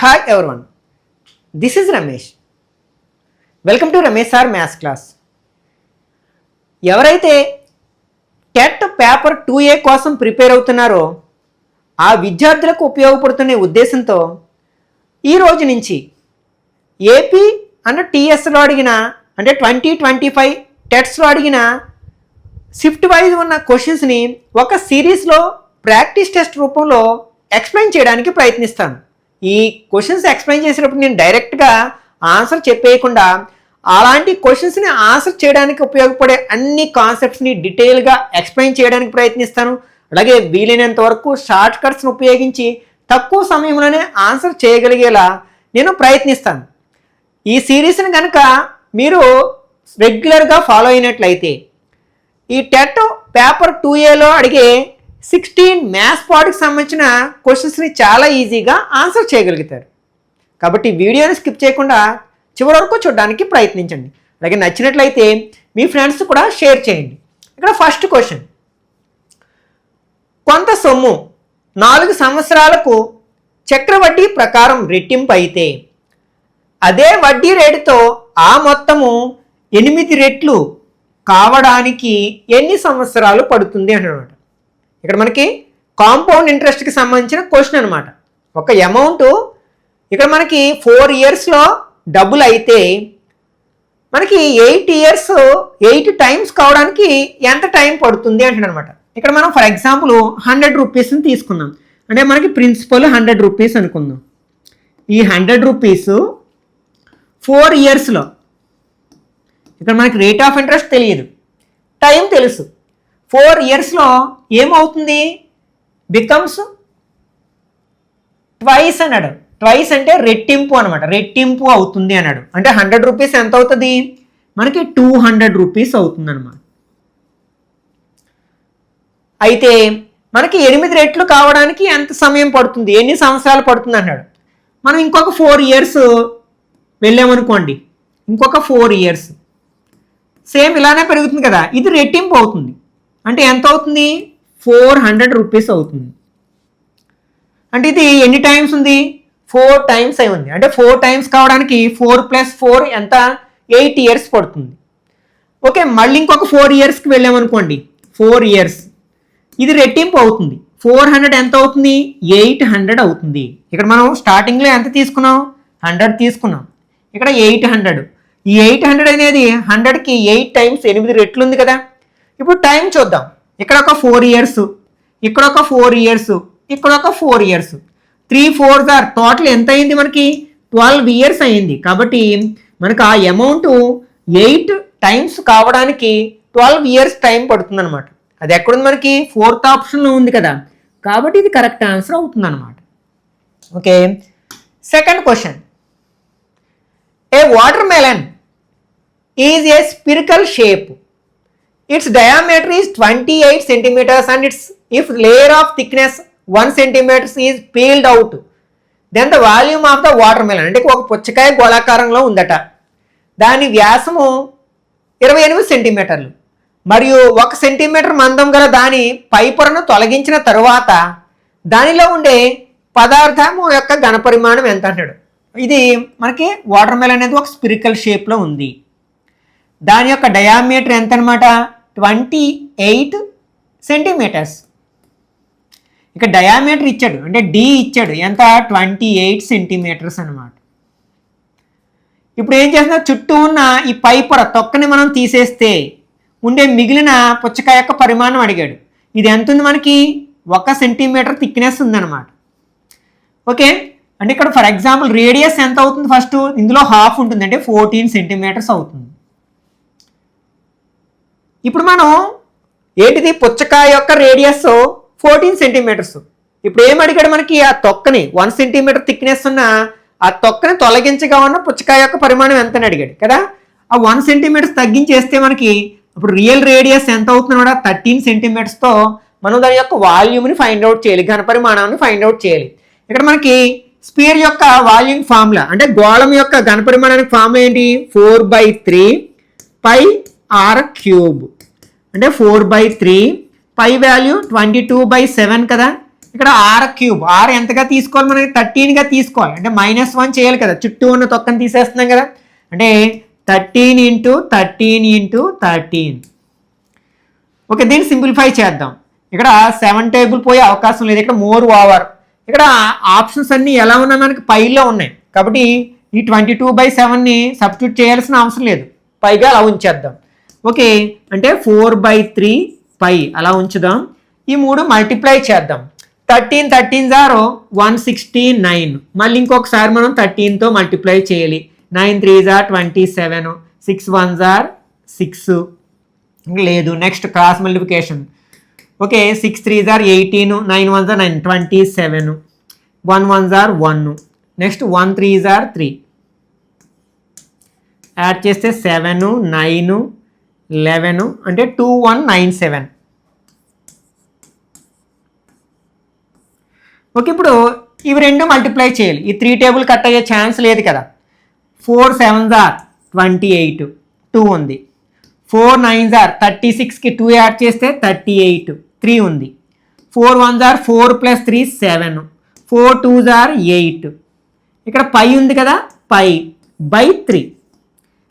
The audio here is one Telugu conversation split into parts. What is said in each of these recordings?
Hi everyone, this is Ramesh. Welcome to Ramesh sir maths class. ఎవరైతే టెట్ పేపర్ 2A కోసం ప్రిపేర్ అవుతున్నారో ఆ విద్యార్థులకు ఉపయోగపడుతున్న ఉద్దేశంతో ఈ రోజు నుంచి ఏపీ అండ్ టీఎస్లో అడిగిన అంటే 2025 టెట్స్లో అడిగిన షిఫ్ట్ వైజ్ ఉన్న క్వశ్చన్స్ని ఒక సిరీస్లో ప్రాక్టీస్ టెస్ట్ రూపంలో ఎక్స్ప్లెయిన్ చేయడానికి ప్రయత్నిస్తాను. ఈ క్వశ్చన్స్ ఎక్స్ప్లెయిన్ చేసేటప్పుడు నేను డైరెక్ట్గా ఆన్సర్ చెప్పేయకుండా అలాంటి క్వశ్చన్స్ని ఆన్సర్ చేయడానికి ఉపయోగపడే అన్ని కాన్సెప్ట్స్ని డీటెయిల్గా ఎక్స్ప్లెయిన్ చేయడానికి ప్రయత్నిస్తాను. అలాగే వీలైనంత వరకు షార్ట్ కట్స్ని ఉపయోగించి తక్కువ సమయంలోనే ఆన్సర్ చేయగలిగేలా నేను ప్రయత్నిస్తాను. ఈ సిరీస్ని కనుక మీరు రెగ్యులర్గా ఫాలో అయినట్లయితే ఈ టెట్ పేపర్ 2Aలో అడిగే 16 మ్యాథ్స్ పార్ట్కి సంబంధించిన క్వశ్చన్స్ని చాలా ఈజీగా ఆన్సర్ చేయగలుగుతారు. కాబట్టి వీడియోని స్కిప్ చేయకుండా చివరి వరకు చూడడానికి ప్రయత్నించండి. అలాగే నచ్చినట్లయితే మీ ఫ్రెండ్స్ కూడా షేర్ చేయండి. ఇక్కడ ఫస్ట్ క్వశ్చన్, కొంత సొమ్ము 4 సంవత్సరాలకు చక్రవడ్డీ ప్రకారం రెట్టింపు అయితే అదే వడ్డీ రేటుతో ఆ మొత్తము 8 రెట్లు కావడానికి ఎన్ని సంవత్సరాలు పడుతుంది అన్నమాట. ఇక్కడ మనకి కాంపౌండ్ ఇంట్రెస్ట్కి సంబంధించిన క్వశ్చన్ అనమాట. ఒక అమౌంట్ ఇక్కడ మనకి 4 ఇయర్స్లో డబ్బులు అయితే మనకి 8 ఇయర్స్ 8 టైమ్స్ కావడానికి ఎంత టైం పడుతుంది అంటాడు అనమాట. ఇక్కడ మనం ఫర్ ఎగ్జాంపుల్ 100 రూపీస్ని తీసుకుందాం. అంటే మనకి ప్రిన్సిపల్ 100 రూపీస్ అనుకుందాం. ఈ 100 రూపీస్ 4 ఇయర్స్లో ఇక్కడ మనకి రేట్ ఆఫ్ ఇంట్రెస్ట్ తెలియదు, టైం తెలుసు. 4 ఇయర్స్లో ఏమవుతుంది, బికమ్స్ ట్వైస్ అన్నాడు. ట్వైస్ అంటే రెట్టింపు అనమాట, రెట్టింపు అవుతుంది అన్నాడు. అంటే 100 రూపీస్ ఎంత అవుతుంది, మనకి 200 రూపీస్ అవుతుంది అనమాట. అయితే మనకి 8 రెట్లు కావడానికి ఎంత సమయం పడుతుంది, ఎన్ని సంవత్సరాలు పడుతుంది అన్నాడు. మనం ఇంకొక 4 ఇయర్స్ వెళ్ళామనుకోండి, ఇంకొక 4 ఇయర్స్ సేమ్ ఇలానే పెరుగుతుంది కదా, ఇది రెట్టింపు అవుతుంది. అంటే ఎంత అవుతుంది, 400 రూపీస్ అవుతుంది. అంటే ఇది ఎన్ని టైమ్స్ ఉంది, 4 టైమ్స్ అయి ఉంది. అంటే 4 టైమ్స్ కావడానికి 4 + 4 ఎంత, 8 ఇయర్స్ పడుతుంది. ఓకే, మళ్ళీ ఇంకొక 4 ఇయర్స్కి వెళ్ళామనుకోండి, 4 ఇయర్స్ ఇది రెట్టింపు అవుతుంది. 400 ఎంత అవుతుంది, 800 అవుతుంది. ఇక్కడ మనం స్టార్టింగ్లో ఎంత తీసుకున్నాం, 100 తీసుకున్నాం. ఇక్కడ 800. ఈ 800 అనేది 100కి 8 టైమ్స్ 8 రెట్లు ఉంది కదా. ఇప్పుడు టైం చూద్దాం. ఇక్కడ ఒక 4 ఇయర్స్, ఇక్కడ ఒక 4 ఇయర్స్, ఇక్కడ ఒక 4 ఇయర్స్, 3 4s ఆర్ టోటల్ ఎంత అయింది, మనకి 12 ఇయర్స్ అయింది. కాబట్టి మనకు ఆ అమౌంట్ 8 టైమ్స్ కావడానికి 12 ఇయర్స్ టైం పడుతుంది అనమాట. అది ఎక్కడుంది, మనకి 4th ఆప్షన్లో ఉంది కదా. కాబట్టి ఇది కరెక్ట్ ఆన్సర్ అవుతుంది అనమాట. Okay, second question, A water melon is a spherical shape. Its diameter is 28 centimeters and its if layer of thickness 1 centimeter is peeled out, then the volume of the watermelon. అంటే ఒక పుచ్చకాయ గోళాకారంలో ఉందట, దాని వ్యాసము 28 సెంటీమీటర్లు మరియు 1 సెంటీమీటర్ మందం గల దాని పై పొరను తొలగించిన తరువాత దానిలో ఉండే పదార్థము యొక్క ఘనపరిమాణం ఎంత అంటాడు. ఇది మనకి వాటర్మెలన్ అనేది ఒక స్పిరికల్ షేప్లో ఉంది. దాని యొక్క డయామీటర్ ఎంత అనమాట, 28 సెంటీమీటర్స్. ఇక డయామీటర్ ఇచ్చాడు, అంటే డి ఇచ్చాడు, ఎంత, 28 సెంటీమీటర్స్ అనమాట. ఇప్పుడు ఏం చేస్తున్నా, చుట్టూ ఉన్న ఈ పై పొర తొక్కని మనం తీసేస్తే ఉండే మిగిలిన పుచ్చకాయ యొక్క పరిమాణం అడిగాడు. ఇది ఎంత ఉంది, మనకి 1 సెంటీమీటర్ థిక్నెస్ ఉందన్నమాట. ఓకే, అంటే ఇక్కడ ఫర్ ఎగ్జాంపుల్ రేడియస్ ఎంత అవుతుంది, ఫస్ట్ ఇందులో హాఫ్ ఉంటుంది, అంటే 14 సెంటీమీటర్స్ అవుతుంది. ఇప్పుడు మనం ఏంటిది, పుచ్చకాయ యొక్క రేడియస్ 14 సెంటీమీటర్స్. ఇప్పుడు ఏం అడిగాడు, మనకి ఆ తొక్కని 1 సెంటీమీటర్ థిక్నెస్ ఉన్న ఆ తొక్కని తొలగించగా ఉన్న పుచ్చకాయ యొక్క పరిమాణం ఎంత అని అడిగాడు కదా. ఆ 1 సెంటీమీటర్స్ తగ్గించేస్తే మనకి ఇప్పుడు రియల్ రేడియస్ ఎంత అవుతుంది కూడా 13 సెంటీమీటర్స్తో మనం దాని యొక్క వాల్యూమ్ని ఫైండ్ అవుట్ చేయాలి, ఘనపరిమాణాన్ని ఫైండ్ అవుట్ చేయాలి. ఇక్కడ మనకి స్పియర్ యొక్క వాల్యూమ్ ఫార్ములా, అంటే గోళం యొక్క ఘనపరిమాణానికి ఫార్ములా ఏంటి, 4/3 πr³ అంటే 4/3, పై వాల్యూ 22/7 కదా. ఇక్కడ ఆర్ క్యూబ్, ఆర్ ఎంతగా తీసుకోవాలి మనకి 13గా తీసుకోవాలి, అంటే -1 చేయాలి కదా, చుట్టూ ఉన్న తొక్కని తీసేస్తున్నాం కదా, అంటే 13 × 13 × 13. ఓకే, దీన్ని సింప్లిఫై చేద్దాం. ఇక్కడ 7 టేబుల్ పోయే అవకాశం లేదు, ఇక్కడ మోర్ ఓవర్. ఇక్కడ ఆప్షన్స్ అన్నీ ఎలా ఉన్నాయి మనకి పైలో ఉన్నాయి కాబట్టి ఈ 22/7ని సబ్స్టిట్యూట్ చేయాల్సిన అవసరం లేదు, పైగా అలా ఉంచేద్దాం. ఓకే, అంటే 4/3 పై అలా ఉంచుదాం. ఈ 3 మల్టిప్లై చేద్దాం. 13 13 = 169. మళ్ళీ ఇంకొకసారి మనం 13తో మల్టిప్లై చేయాలి. 9 3 = 27, 6 1 = 6 లేదు. Next cross multiplication. Okay, 6 3 = 18, 9 1 = 9, 27, 1 1 = 1. Next 1 3 = 3. Add చేస్తే 7 9 11 అంటే 2197. ఓకే, ఇప్పుడు ఇవి రెండు మల్టిప్లై చేయాలి. ఈ 3 టేబుల్ కట్ అయ్యే ఛాన్స్ లేదు కదా. 4 7 = 28, 2 ఉంది. 4 9 = 36కి 2 యాడ్ చేస్తే 38, 3 ఉంది. 4 1 = 4 + 3 7, 4 2 = 8. ఇక్కడ పై ఉంది కదా, పై బై 3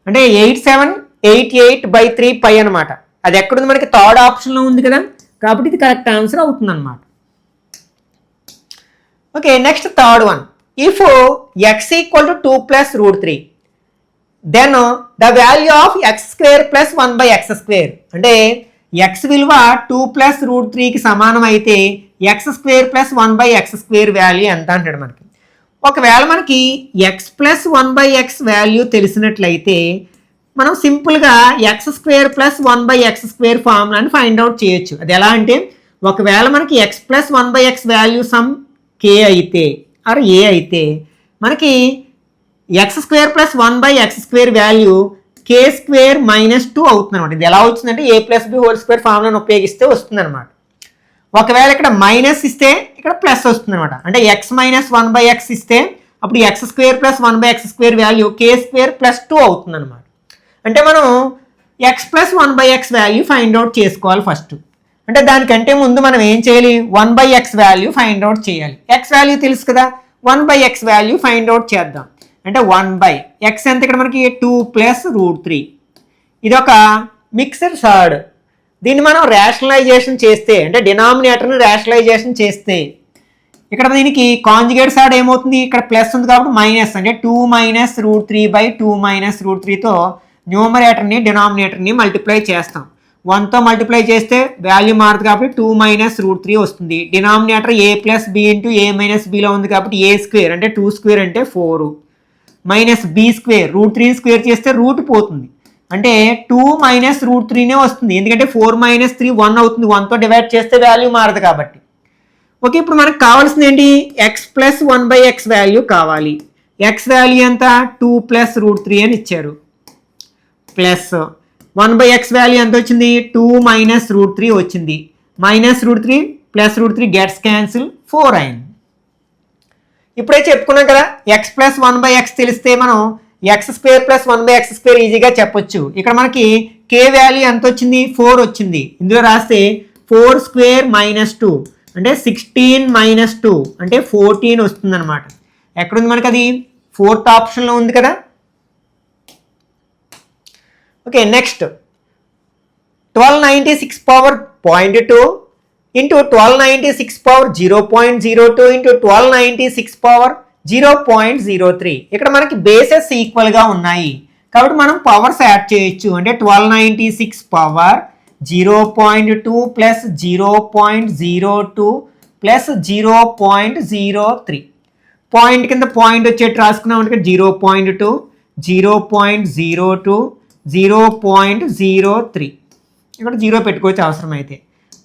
అంటే 8788/3 పై అనమాట. అది ఎక్కడుంది మనకి థర్డ్ ఆప్షన్లో ఉంది కదా, కాబట్టి ఇది కరెక్ట్ ఆన్సర్ అవుతుంది అనమాట. Okay, next third one. If x = 2 + √3 then the value of x² + 1/x². అంటే x విలువ 2 + √3కి సమానం అయితే x² + 1/x² వాల్యూ ఎంత అంటాడు మనకి. ఒకవేళ మనకి x + 1/x వాల్యూ తెలిసినట్లయితే మనం సింపుల్గా x² + 1/x² ఫార్ములాని ఫైండ్ అవుట్ చేయొచ్చు. అది ఎలా అంటే ఒకవేళ మనకి x + 1/x value some k అయితే ఆర్ a అయితే మనకి x² + 1/x² వాల్యూ k² - 2 అవుతుంది అనమాట. ఇది ఎలా వచ్చిందంటే a + b² ఫార్ములాను ఉపయోగిస్తే వస్తుంది అనమాట. ఒకవేళ ఇక్కడ మైనస్ ఇస్తే ఇక్కడ ప్లస్ వస్తుంది అనమాట. అంటే x - 1/x ఇస్తే అప్పుడు x² + 1/x² వాల్యూ k² + 2 అవుతుంది అనమాట. అంటే మనం x + 1/x value find out చేసుకోవాలి ఫస్ట్. అంటే దానికంటే ముందు మనం ఏం చేయాలి, 1/x వాల్యూ ఫైండ్ అవుట్ చేయాలి. x వాల్యూ తెలుసు కదా, 1/x వాల్యూ ఫైండ్ అవుట్ చేద్దాం. అంటే 1/x ఎంత ఇక్కడ మనకి 2 + √3. ఇది ఒక మిక్స్డ్ సర్డ్. దీన్ని మనం రేషనలైజేషన్ చేస్తే అంటే డినామినేటర్ని రేషనలైజేషన్ చేస్తే ఇక్కడ దీనికి కాంజుగేట్ సైడ్ ఏమవుతుంది, ఇక్కడ ప్లస్ ఉంది కాబట్టి మైనస్, అంటే 2 - √3/2 - √3తో న్యూమరేటర్ని డినామినేటర్ని మల్టిప్లై చేస్తాం. 1తో మల్టిప్లై చేస్తే వాల్యూ మారుతుంది కాబట్టి 2 - √3 వస్తుంది. డినామినేటర్ a + b × a - bలో ఉంది కాబట్టి a² అంటే 2² అంటే 4 మైనస్ b² √3 స్క్వేర్ చేస్తే రూట్ పోతుంది అంటే 2 - √3నే వస్తుంది. ఎందుకంటే 4 - 3 1 అవుతుంది, 1తో డివైడ్ చేస్తే వాల్యూ మారదు కాబట్టి. ఓకే, ఇప్పుడు మనకు కావాల్సింది ఏంటి, x + 1/x వాల్యూ కావాలి. x వాల్యూ ఎంత 2 + √3 అని ఇచ్చారు, ప్లస్ 1/x వాల్యూ ఎంత వచ్చింది 2 - √3 వచ్చింది. -√3 + √3 గెట్స్ క్యాన్సిల్ 4 అయింది. ఇప్పుడే చెప్పుకున్నాం కదా, x + 1/x తెలిస్తే మనం x² + 1/x² ఈజీగా చెప్పొచ్చు. ఇక్కడ మనకి k వాల్యూ ఎంత వచ్చింది 4 వచ్చింది. ఇందులో రాస్తే 4² - 2 అంటే 16 - 2 అంటే 14 వస్తుంది అనమాట. ఎక్కడుంది మనకి అది, 4th ఆప్షన్లో ఉంది కదా. Okay, next 1296 power 0.2 into 1296 power 0.02 into 1296 power 0.03. ఇక్కడ మనకి బేసెస్ ఈక్వల్గా ఉన్నాయి కాబట్టి మనం పవర్స్ యాడ్ చేయొచ్చు. అంటే 1296 పవర్ 0.2 ప్లస్ 0.02 ప్లస్ 0.03. పాయింట్ కింద పాయింట్ వచ్చేట్టు రాసుకున్నాం అంటే 0.2 0.02 0.03. ఇక్కడ 0 పెట్టుకోవచ్చు అవసరమైతే.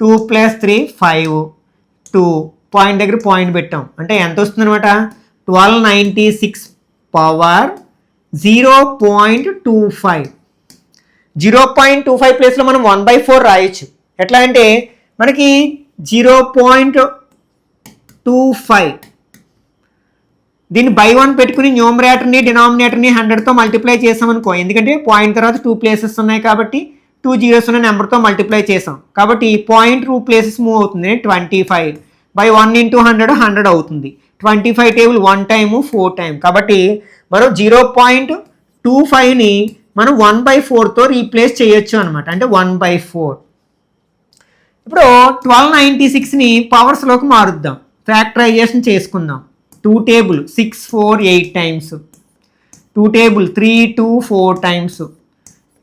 2 + 3 5 2 పాయింట్ దగ్గర పాయింట్ పెట్టాం అంటే ఎంత వస్తుంది అనమాట 1296 పవర్ 0.25. 0.25 ప్లేస్లో మనం 1/4 రాయొచ్చు. ఎట్లా అంటే మనకి 0.25 దీన్ని బై 1 పెట్టుకుని న్యూమరేటర్ని డినామినేటర్ని 100తో మల్టిప్లై చేసామనుకో, ఎందుకంటే పాయింట్ తర్వాత 2 ప్లేసెస్ ఉన్నాయి కాబట్టి 2 zeros ఉన్న నెంబర్తో మల్టిప్లై చేసాం కాబట్టి 0.2 ప్లేసెస్ మూవ్ అవుతుంది 25. బై 1 ఇంటూ 100 100 అవుతుంది. 25 టేబుల్ 1 టైము 4 టైం. కాబట్టి మనం 0.25ని మనం 1/4తో రీప్లేస్ చేయొచ్చు అనమాట. అంటే 1/4. ఇప్పుడు 1296ని పవర్స్లోకి మారుద్దాం. ఫ్యాక్టరైజేషన్ చేసుకుందాం. 2 table 6 4 8 times, 2 table 3 2 4 times,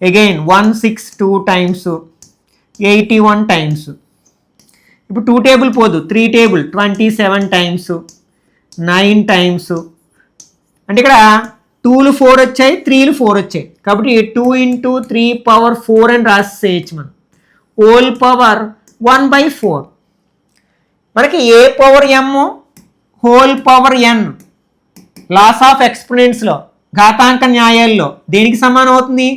again 1 6 2 times, 81 times. ఇప్పుడు 2 టేబుల్ పోదు, 3 టేబుల్ 27 టైమ్స్, 9 టైమ్స్. అంటే ఇక్కడ 2లు 4 వచ్చాయి, 3లు 4 వచ్చాయి. కాబట్టి 2 ఇంటూ 3 పవర్ 4 అని రాసేయచ్చు మనం. Whole power 1/4. మనకి a power m whole power n laws of ఎక్స్పోనెంట్స్లో ఘాతాంక న్యాయాల్లో దేనికి సమానం అవుతుంది?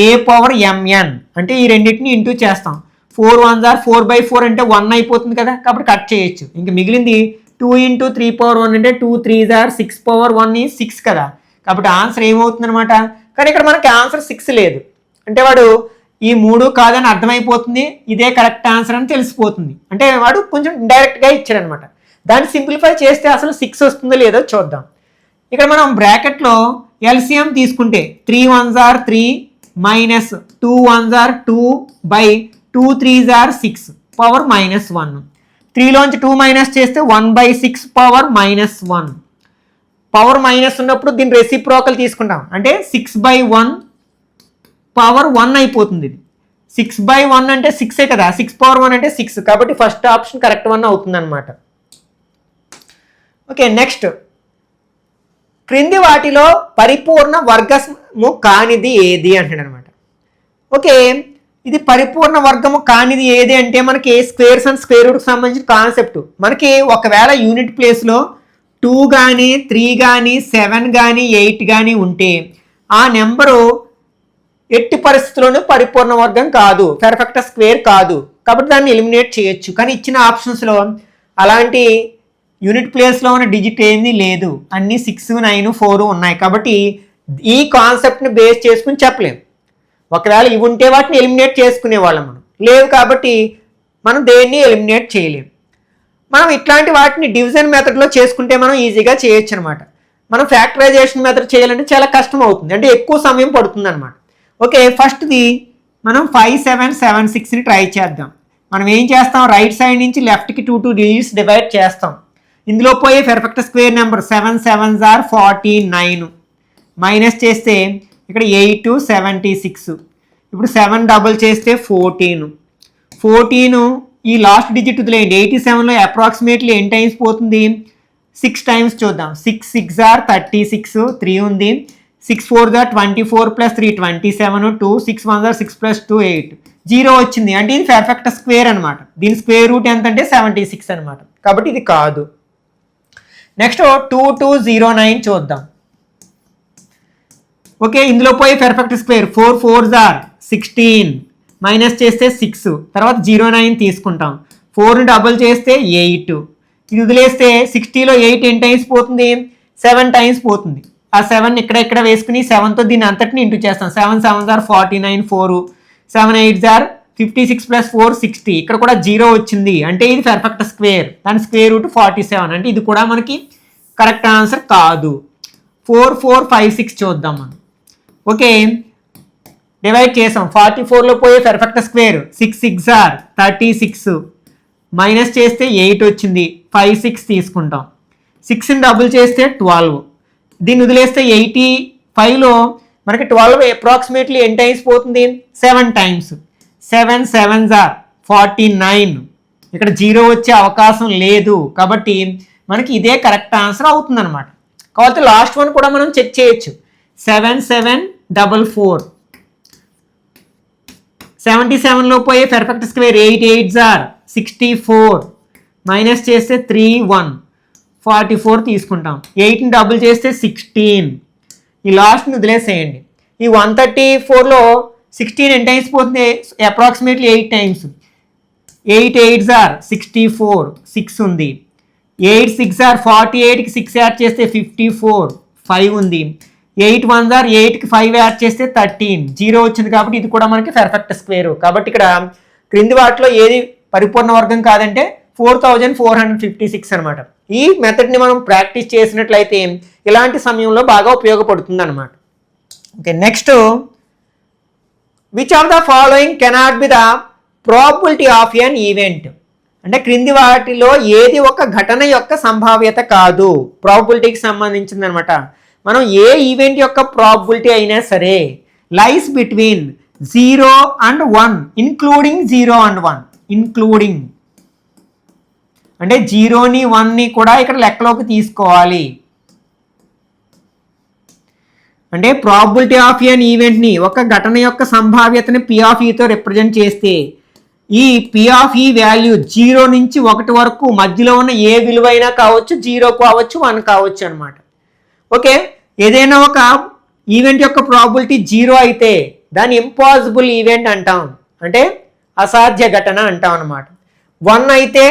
A power mn. అంటే ఈ రెండింటిని ఇంటూ చేస్తాం. 4 1s are 4/4 అంటే 1 అయిపోతుంది కదా, కాబట్టి కట్ చేయొచ్చు. ఇంక మిగిలింది 2 ఇంటూ 3 పవర్ 1 అంటే 2 3s are 6 పవర్ 1 is 6 కదా. కాబట్టి ఆన్సర్ ఏమవుతుంది అనమాట. కానీ ఇక్కడ మనకి ఆన్సర్ 6 లేదు. అంటే వాడు ఈ 3 కాదని అర్థమైపోతుంది, ఇదే కరెక్ట్ ఆన్సర్ అని తెలిసిపోతుంది. అంటే వాడు కొంచెం డైరెక్ట్గా ఇచ్చాడు అనమాట. దాన్ని సింప్లిఫై చేస్తే అసలు 6 వస్తుందో లేదో చూద్దాం. ఇక్కడ మనం బ్రాకెట్లో ఎల్సిఎం తీసుకుంటే 3 1s are 3 minus 2 1s are 2 by 2 3s are 6 power -1. 3లోంచి 2 minus చేస్తే 1/6 పవర్ -1. పవర్ మైనస్ ఉన్నప్పుడు దీన్ని రెసిప్రోకల్ తీసుకుంటాం. అంటే 6/1 పవర్ 1 అయిపోతుంది. ఇది 6/1 అంటే 6 కదా, 6 పవర్ 1 అంటే 6. కాబట్టి ఫస్ట్ ఆప్షన్ కరెక్ట్ 1 అవుతుంది అనమాట. ఓకే, నెక్స్ట్ క్రింది వాటిలో పరిపూర్ణ వర్గము కానిది ఏది అంటాడు అనమాట. ఓకే, ఇది పరిపూర్ణ వర్గము కానిది ఏది అంటే మనకి స్క్వేర్స్ అండ్ స్క్వేర్ రూట్కి సంబంధించిన కాన్సెప్ట్. మనకి ఒకవేళ యూనిట్ ప్లేస్లో 2 కానీ 3 కానీ 7 కానీ 8 కానీ ఉంటే ఆ నెంబరు ఎట్టి పరిస్థితుల్లోనూ పరిపూర్ణ వర్గం కాదు, పెర్ఫెక్ట్ స్క్వేర్ కాదు. కాబట్టి దాన్ని ఎలిమినేట్ చేయొచ్చు. కానీ ఇచ్చిన ఆప్షన్స్లో అలాంటి యూనిట్ ప్లేస్లో ఉన్న డిజిట్ ఏమీ లేదు, అన్నీ 6 9 4 ఉన్నాయి. కాబట్టి ఈ కాన్సెప్ట్ని బేస్ చేసుకుని చెప్పలేం. ఒకవేళ ఇవి ఉంటే వాటిని ఎలిమినేట్ చేసుకునే వాళ్ళం మనం, లేవు కాబట్టి మనం దేన్ని ఎలిమినేట్ చేయలేం. మనం ఇట్లాంటి వాటిని డివిజన్ మెథడ్లో చేసుకుంటే మనం ఈజీగా చేయొచ్చు అనమాట. మనం ఫ్యాక్టరైజేషన్ మెథడ్ చేయాలంటే చాలా కష్టం అవుతుంది, అంటే ఎక్కువ సమయం పడుతుంది అనమాట. ఓకే, ఫస్ట్ది మనం 5 7 7 6ని ట్రై చేద్దాం. మనం ఏం చేస్తాం, రైట్ సైడ్ నుంచి లెఫ్ట్కి 2 డిజిట్స్ డివైడ్ చేస్తాం. ఇందులో పోయే perfect square number 7 7s are 49 minus చేస్తే ఇక్కడ 8 76. ఇప్పుడు 7 డబుల్ చేస్తే 14 ఈ లాస్ట్ డిజిట్ వదిలేయండి. 87లో అప్రాక్సిమేట్లీ ఎన్ని టైమ్స్ పోతుంది, 6 టైమ్స్ చూద్దాం. 6 6s are 36, 3 ఉంది. 6 4s are 24 + 3 27, 2 6 1s are 6 + 2 8, 0 వచ్చింది. అంటే ఇది పెర్ఫెక్ట్ స్క్వేర్ అనమాట. దీని స్క్వేర్ రూట్ ఎంత అంటే 76 అనమాట. కాబట్టి ఇది కాదు. నెక్స్ట్ 2209 చూద్దాం. ఓకే, ఇందులో పోయి perfect square 4 4s are 16 minus చేస్తే 6, తర్వాత 09 తీసుకుంటాం. 4ని డబుల్ చేస్తే 8. ఇది వదిలేస్తే 60లో 8 ఎన్ని టైమ్స్ పోతుంది, 7 టైమ్స్ పోతుంది. ఆ 7 ఇక్కడ వేసుకుని 7తో దీన్ని అంతటిని ఇంటూ చేస్తాం. 7 7s are 49, 4 7 8s are 56 + 4 60. ఇక్కడ కూడా 0 వచ్చింది, అంటే ఇది పెర్ఫెక్ట్ స్క్వేర్. దాని స్క్వేర్ రూట్ 47, అంటే ఇది కూడా మనకి కరెక్ట్ ఆన్సర్ కాదు. 4 4 5 6 చూద్దాం మనం. ఓకే, డివైడ్ చేసాం. 44లో పోయే perfect square 6 6s are 36 minus చేస్తే 8 వచ్చింది. 5 6 తీసుకుంటాం. 6ని డబుల్ చేస్తే 12. దీన్ని వదిలేస్తే 85లో మనకి 12 అప్రాక్సిమేట్లీ ఎన్ని టైమ్స్ పోతుంది, 7 టైమ్స్. 7 7s are 49. ఇక్కడ 0 వచ్చే అవకాశం లేదు, కాబట్టి మనకి ఇదే కరెక్ట్ ఆన్సర్ అవుతుంది అనమాట. కాబట్టి లాస్ట్ వన్ కూడా మనం చెక్ చేయొచ్చు. 7 7 4 4. 77లో పోయే perfect square 8 8s are 64 minus చేస్తే 3 1 44 తీసుకుంటాం. 8ని డబుల్ చేస్తే 16. ఈ లాస్ట్ని వదిలేసేయండి. ఈ 134లో 16 ఎన్ని టైమ్స్ పోతుంది, అప్రాక్సిమేట్లీ 8 టైమ్స్. 8 8s are 64, 6 ఉంది. 8 6s are 48కి 6 యాడ్ చేస్తే 54, 5 ఉంది. 8 1s are 8కి 5 యాడ్ చేస్తే 13, 0 వచ్చింది. కాబట్టి ఇది కూడా మనకి పెర్ఫెక్ట్ స్క్వేర్. కాబట్టి ఇక్కడ క్రింది వాటిలో ఏది పరిపూర్ణ వర్గం కాదంటే 4456 అనమాట. ఈ మెథడ్ని మనం ప్రాక్టీస్ చేసినట్లయితే ఇలాంటి సమయంలో బాగా ఉపయోగపడుతుంది అనమాట. Okay, next, which of the following cannot be the probability of N event? అంటే క్రింది వాటిలో ఏది ఒక ఘటన యొక్క సంభావ్యత కాదు, ప్రాబబిలిటీకి సంబంధించింది అనమాట. మనం ఏ ఈవెంట్ యొక్క ప్రాబబిలిటీ అయినా సరే lies between 0 and 1, including 0 and 1, including అంటే 0ని 1ని కూడా ఇక్కడ లెక్కలోకి తీసుకోవాలి. అంటే ప్రాబబిలిటీ ఆఫ్ ఎన్ ఈవెంట్ని, ఒక ఘటన యొక్క సంభావ్యతని P ఆఫ్ ఈతో రిప్రజెంట్ చేస్తే ఈ P ఆఫ్ ఈ వాల్యూ 0 నుంచి 1 వరకు మధ్యలో ఉన్న ఏ విలువైనా కావచ్చు, 0 కావచ్చు, 1 కావచ్చు అనమాట. ఓకే, ఏదైనా ఒక ఈవెంట్ యొక్క ప్రాబబిలిటీ 0 అయితే దాన్ని ఇంపాసిబుల్ ఈవెంట్ అంటాం, అంటే అసాధ్య ఘటన అంటాం అనమాట. 1 అయితే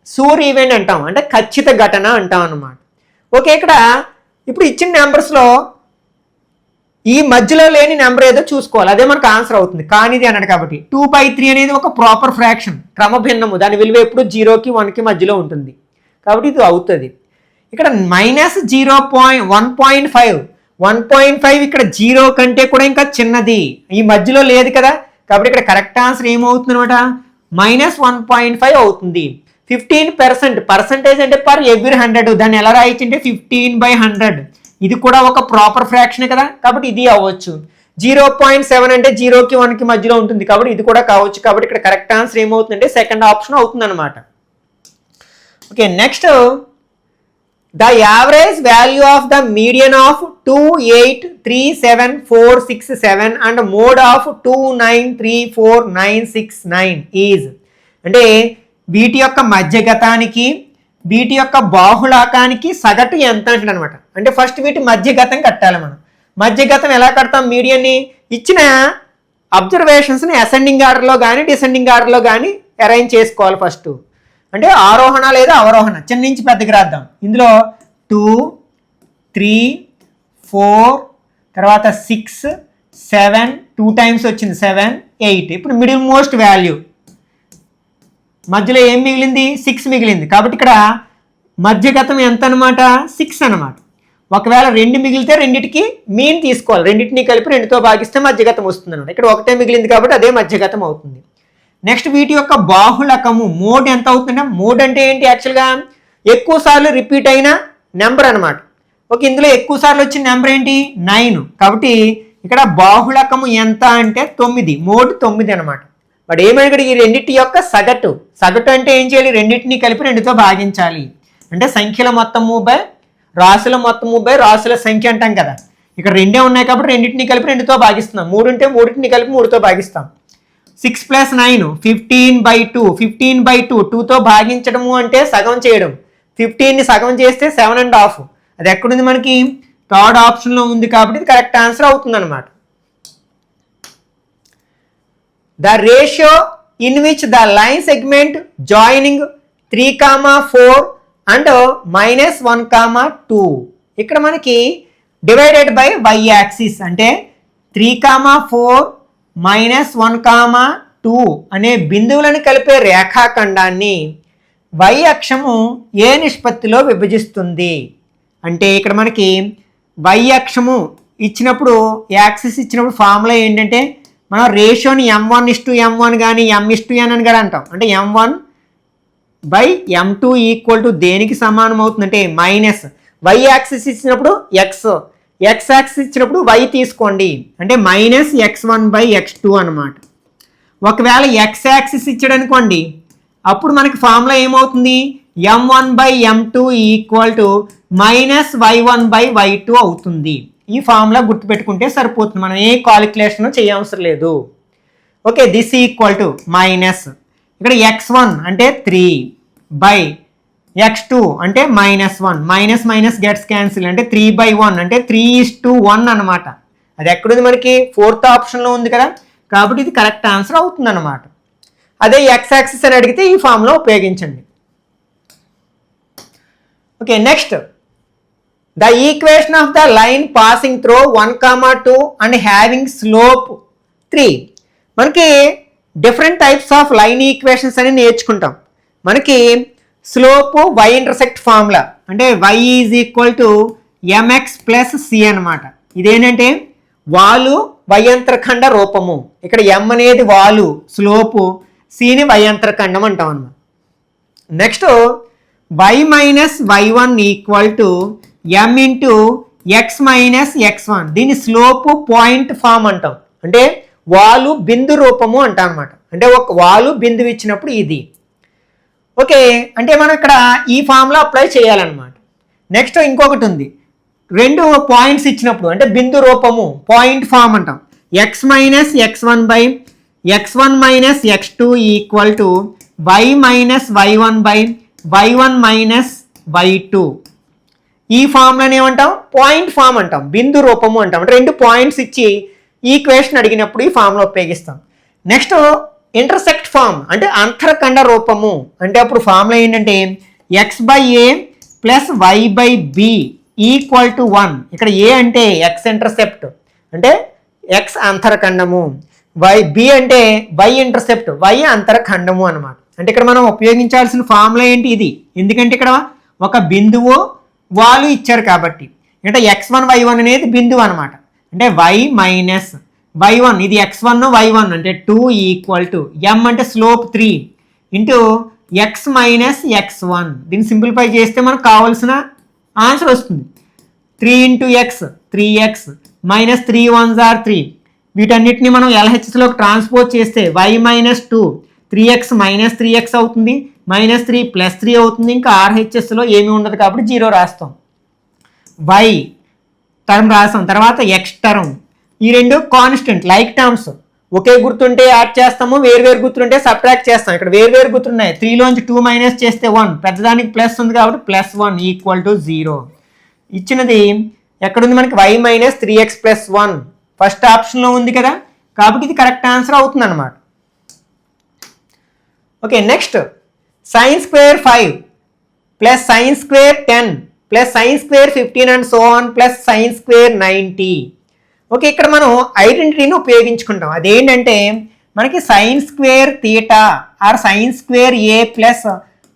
సూర్ ఈవెంట్ అంటాం, అంటే ఖచ్చిత ఘటన అంటాం అనమాట. ఓకే, ఇక్కడ ఇప్పుడు ఇచ్చిన నెంబర్స్లో ఈ మధ్యలో లేని నెంబర్ ఏదో చూసుకోవాలి, అదే మనకు ఆన్సర్ అవుతుంది. కానిది అన్నాడు కాబట్టి 2/3 అనేది ఒక ప్రాపర్ ఫ్రాక్షన్, క్రమభిన్నము, దాని విలువ ఎప్పుడు 0కి 1కి మధ్యలో ఉంటుంది కాబట్టి ఇది అవుతుంది. ఇక్కడ -1.5 ఇక్కడ 0 కంటే కూడా ఇంకా చిన్నది, ఈ మధ్యలో లేదు కదా, కాబట్టి ఇక్కడ కరెక్ట్ ఆన్సర్ ఏమవుతుంది అనమాట, -1.5 అవుతుంది. 15%, పర్సంటేజ్ అంటే పర్ ఎవ్రీ 100, దాన్ని ఎలా రాయొచ్చు అంటే 15/100, ఇది కూడా ఒక ప్రాపర్ ఫ్రాక్షన్ కదా, కాబట్టి ఇది అవ్వచ్చు. 0.7 అంటే 0కి 1కి మధ్యలో ఉంటుంది కాబట్టి ఇది కూడా కావచ్చు. కాబట్టి ఇక్కడ కరెక్ట్ ఆన్సర్ ఏమవుతుందంటే సెకండ్ ఆప్షన్ అవుతుంది అనమాట. Okay, next, the average value of the median of 2837467 and mode of 2934969 is, అంటే వీటి యొక్క మధ్యగతానికి వీటి యొక్క బాహుళాకానికి సగటు ఎంత అంటాడు అనమాట. అంటే ఫస్ట్ వీటి మధ్యగతం కట్టాలి మనం. మధ్యగతం ఎలా కడతాం? మీడియన్ని ఇచ్చిన అబ్జర్వేషన్స్ని అసెండింగ్ ఆర్డర్లో కానీ డిసెండింగ్ ఆర్డర్లో కానీ అరేంజ్ చేసుకోవాలి ఫస్ట్. అంటే ఆరోహణ లేదా అవరోహణ, చిన్న నుంచి పెద్దకి రాద్దాం. ఇందులో 2, 3, 4, తర్వాత 6, 7, 2 టైమ్స్ వచ్చింది 7, 8. ఇప్పుడు మిడిల్ మోస్ట్ వాల్యూ మధ్యలో ఏం మిగిలింది? 6 మిగిలింది. కాబట్టి ఇక్కడ మధ్యగతం ఎంత అనమాట? 6 అనమాట. ఒకవేళ 2 మిగిలితే రెండింటికి మీన్ తీసుకోవాలి, రెండింటిని కలిపి 2తో భాగిస్తే మధ్యగతం వస్తుంది అనమాట. ఇక్కడ 1 మిగిలింది కాబట్టి అదే మధ్యగతం అవుతుంది. నెక్స్ట్, వీటి యొక్క బాహుళకము మోడ్ ఎంత అవుతుందంటే, మోడ్ అంటే ఏంటి? యాక్చువల్గా ఎక్కువ సార్లు రిపీట్ అయిన నెంబర్ అనమాట. ఓకే, ఇందులో ఎక్కువ సార్లు వచ్చిన నెంబర్ ఏంటి? 9. కాబట్టి ఇక్కడ బాహుళకము ఎంత అంటే 9, మోడ్ 9 అనమాట. బట్ ఏమైనా ఈ రెండింటి యొక్క సగటు అంటే ఏం చేయాలి? రెండింటిని కలిపి 2తో భాగించాలి. అంటే సంఖ్యల మొత్తము బై రాసుల మొత్తము బై రాసుల సంఖ్య అంటాం కదా. ఇక్కడ 2 ఉన్నాయి కాబట్టి రెండింటిని కలిపి 2తో భాగిస్తున్నాం. 3 ఉంటే 3ని కలిపి 3తో భాగిస్తాం. 6 + 9 15/2. 15/2 2తో భాగించడము అంటే సగం చేయడం. 15ని సగం చేస్తే 7.5. అది ఎక్కడుంది మనకి? థర్డ్ ఆప్షన్లో ఉంది కాబట్టి ఇది కరెక్ట్ ఆన్సర్ అవుతుంది అనమాట. The ratio in which the line segment joining 3, 4 and -1, 2 ఇక్కడ మనకి డివైడెడ్ బై y యాక్సిస్ అంటే 3, 4 -1, 2 అనే బిందువులను కలిపే రేఖాఖండాన్ని y అక్షము ఏ నిష్పత్తిలో విభజిస్తుంది అంటే ఇక్కడ మనకి y అక్షము ఇచ్చినప్పుడు, యాక్సిస్ ఇచ్చినప్పుడు ఫార్ములా ఏంటంటే మనం రేషియోని m1:m1 కానీ m:n అని కూడా అంటాం. అంటే m1/m2 ఈక్వల్ టు దేనికి సమానం అవుతుందంటే మైనస్ y యాక్సిస్ ఇచ్చినప్పుడు x యాక్సిస్ ఇచ్చినప్పుడు y తీసుకోండి అంటే -x1/x2 అనమాట. ఒకవేళ x యాక్సిస్ ఇచ్చాడు అనుకోండి అప్పుడు మనకి ఫార్ములా ఏమవుతుంది? m1/m2 ఈక్వల్ టు -y1/y2 అవుతుంది. ఈ ఫార్ములా గుర్తుపెట్టుకుంటే సరిపోతుంది, మనం ఏ కాలిక్యులేషన్ చేయవసరం లేదు. Okay, this equal to minus ఇక్కడ x1 అంటే 3/x2 అంటే -1, మైనస్ గెట్స్ క్యాన్సిల్ అంటే 3/1 అంటే 3:1 అనమాట. అది ఎక్కడుంది మనకి? 4th ఆప్షన్లో ఉంది కదా, కాబట్టి ఇది కరెక్ట్ ఆన్సర్ అవుతుంది అనమాట. అదే x యాక్సిస్ అని అడిగితే ఈ ఫార్ములా ఉపయోగించండి. Okay, next, the equation of the line passing through 1, 2 and having slope 3. మనకి different types of line equations అని నేర్చుకుంటాం. మనకి స్లోప్ వై ఇంటర్సెక్ట్ ఫార్ములా అంటే y is equal to mx plus C అనమాట. ఇదేంటంటే వాలు వయంత్రఖండ రూపము. ఇక్కడ m అనేది వాలు స్లోపు, సిని వయంత్రఖండం అంటాం అన్నమాట. Next y minus y1 equal to m into X minus x1. దీని స్లోపు పాయింట్ ఫామ్ అంటాం, అంటే వాలు బిందు రూపము అంటాం అనమాట. అంటే ఒక వాలు బిందువు ఇచ్చినప్పుడు ఇది ఓకే. అంటే మనం ఇక్కడ ఈ ఫార్ములా అప్లై చేయాలన్నమాట. నెక్స్ట్ ఇంకొకటి ఉంది, రెండు పాయింట్స్ ఇచ్చినప్పుడు అంటే బిందు రూపము పాయింట్ ఫామ్ అంటాం. X minus x1 by x1 minus x2 equal to y minus y1 by y1 minus y2. ఈ ఫార్ములాని ఏమంటాం? పాయింట్ ఫామ్ అంటాం, బిందు రూపము అంటాం. అంటే రెండు పాయింట్స్ ఇచ్చి ఈక్వేషన్ అడిగినప్పుడు ఈ ఫార్ములా ఉపయోగిస్తాం. నెక్స్ట్ ఇంటర్సెక్ట్ ఫామ్ అంటే అంతరఖండ రూపము. అంటే అప్పుడు ఫార్ములా ఏంటంటే X by A plus Y by B equal to 1. ఇక్కడ ఏ అంటే ఎక్స్ ఇంటర్సెప్ట్ అంటే ఎక్స్ అంతరఖండము, బి అంటే వై ఇంటర్సెప్ట్ వై అంతరఖండము అనమాట. అంటే ఇక్కడ మనం ఉపయోగించాల్సిన ఫార్ములా ఏంటి? ఇది. ఎందుకంటే ఇక్కడ ఒక బిందువు వాలు ఇచ్చారు కాబట్టి, అంటే x1 y1 అనేది బిందువు అనమాట. అంటే y మైనస్ y1, ఇది x1 y1 అంటే 2 ఈక్వల్ టు m అంటే slope 3 into x minus x1. దీన్ని సింప్లిఫై చేస్తే మనకు కావాల్సిన ఆన్సర్ వస్తుంది. 3 into X 3x minus 3 1s are 3. వీటన్నిటిని మనం LHSలోకి ట్రాన్స్పోజ్ చేస్తే y minus 2 3x minus 3x అవుతుంది, మైనస్ 3 ప్లస్ 3 అవుతుంది. ఇంకా RHSలో ఏమీ ఉండదు కాబట్టి 0 రాస్తాం. y టర్మ్ రాస్తాం, తర్వాత x టర్మ్. ఈ రెండు కాన్స్టెంట్ లైక్ టర్మ్స్, ఒకే గుర్తుంటే యాడ్ చేస్తాము, వేరు గుర్తుంటే సబ్ట్రాక్ట్ చేస్తాం. ఇక్కడ వేరు గుర్తున్నాయి, 3లోంచి 2 మైనస్ చేస్తే 1, పెద్దదానికి ప్లస్ ఉంది కాబట్టి ప్లస్ 1 ఈక్వల్ టు 0. ఇచ్చినది ఎక్కడుంది మనకి? y minus 3x plus 1 first ఆప్షన్లో ఉంది కదా, కాబట్టి ఇది కరెక్ట్ ఆన్సర్ అవుతుంది అనమాట. Okay, next sine square 5 plus sine square 10 plus sine square 15 and so on plus sine square 90. Okay, ఇక్కడ మనం ఐడెంటిటీని ఉపయోగించుకుంటాం. అదేంటంటే మనకి sine square theta or sine square A plus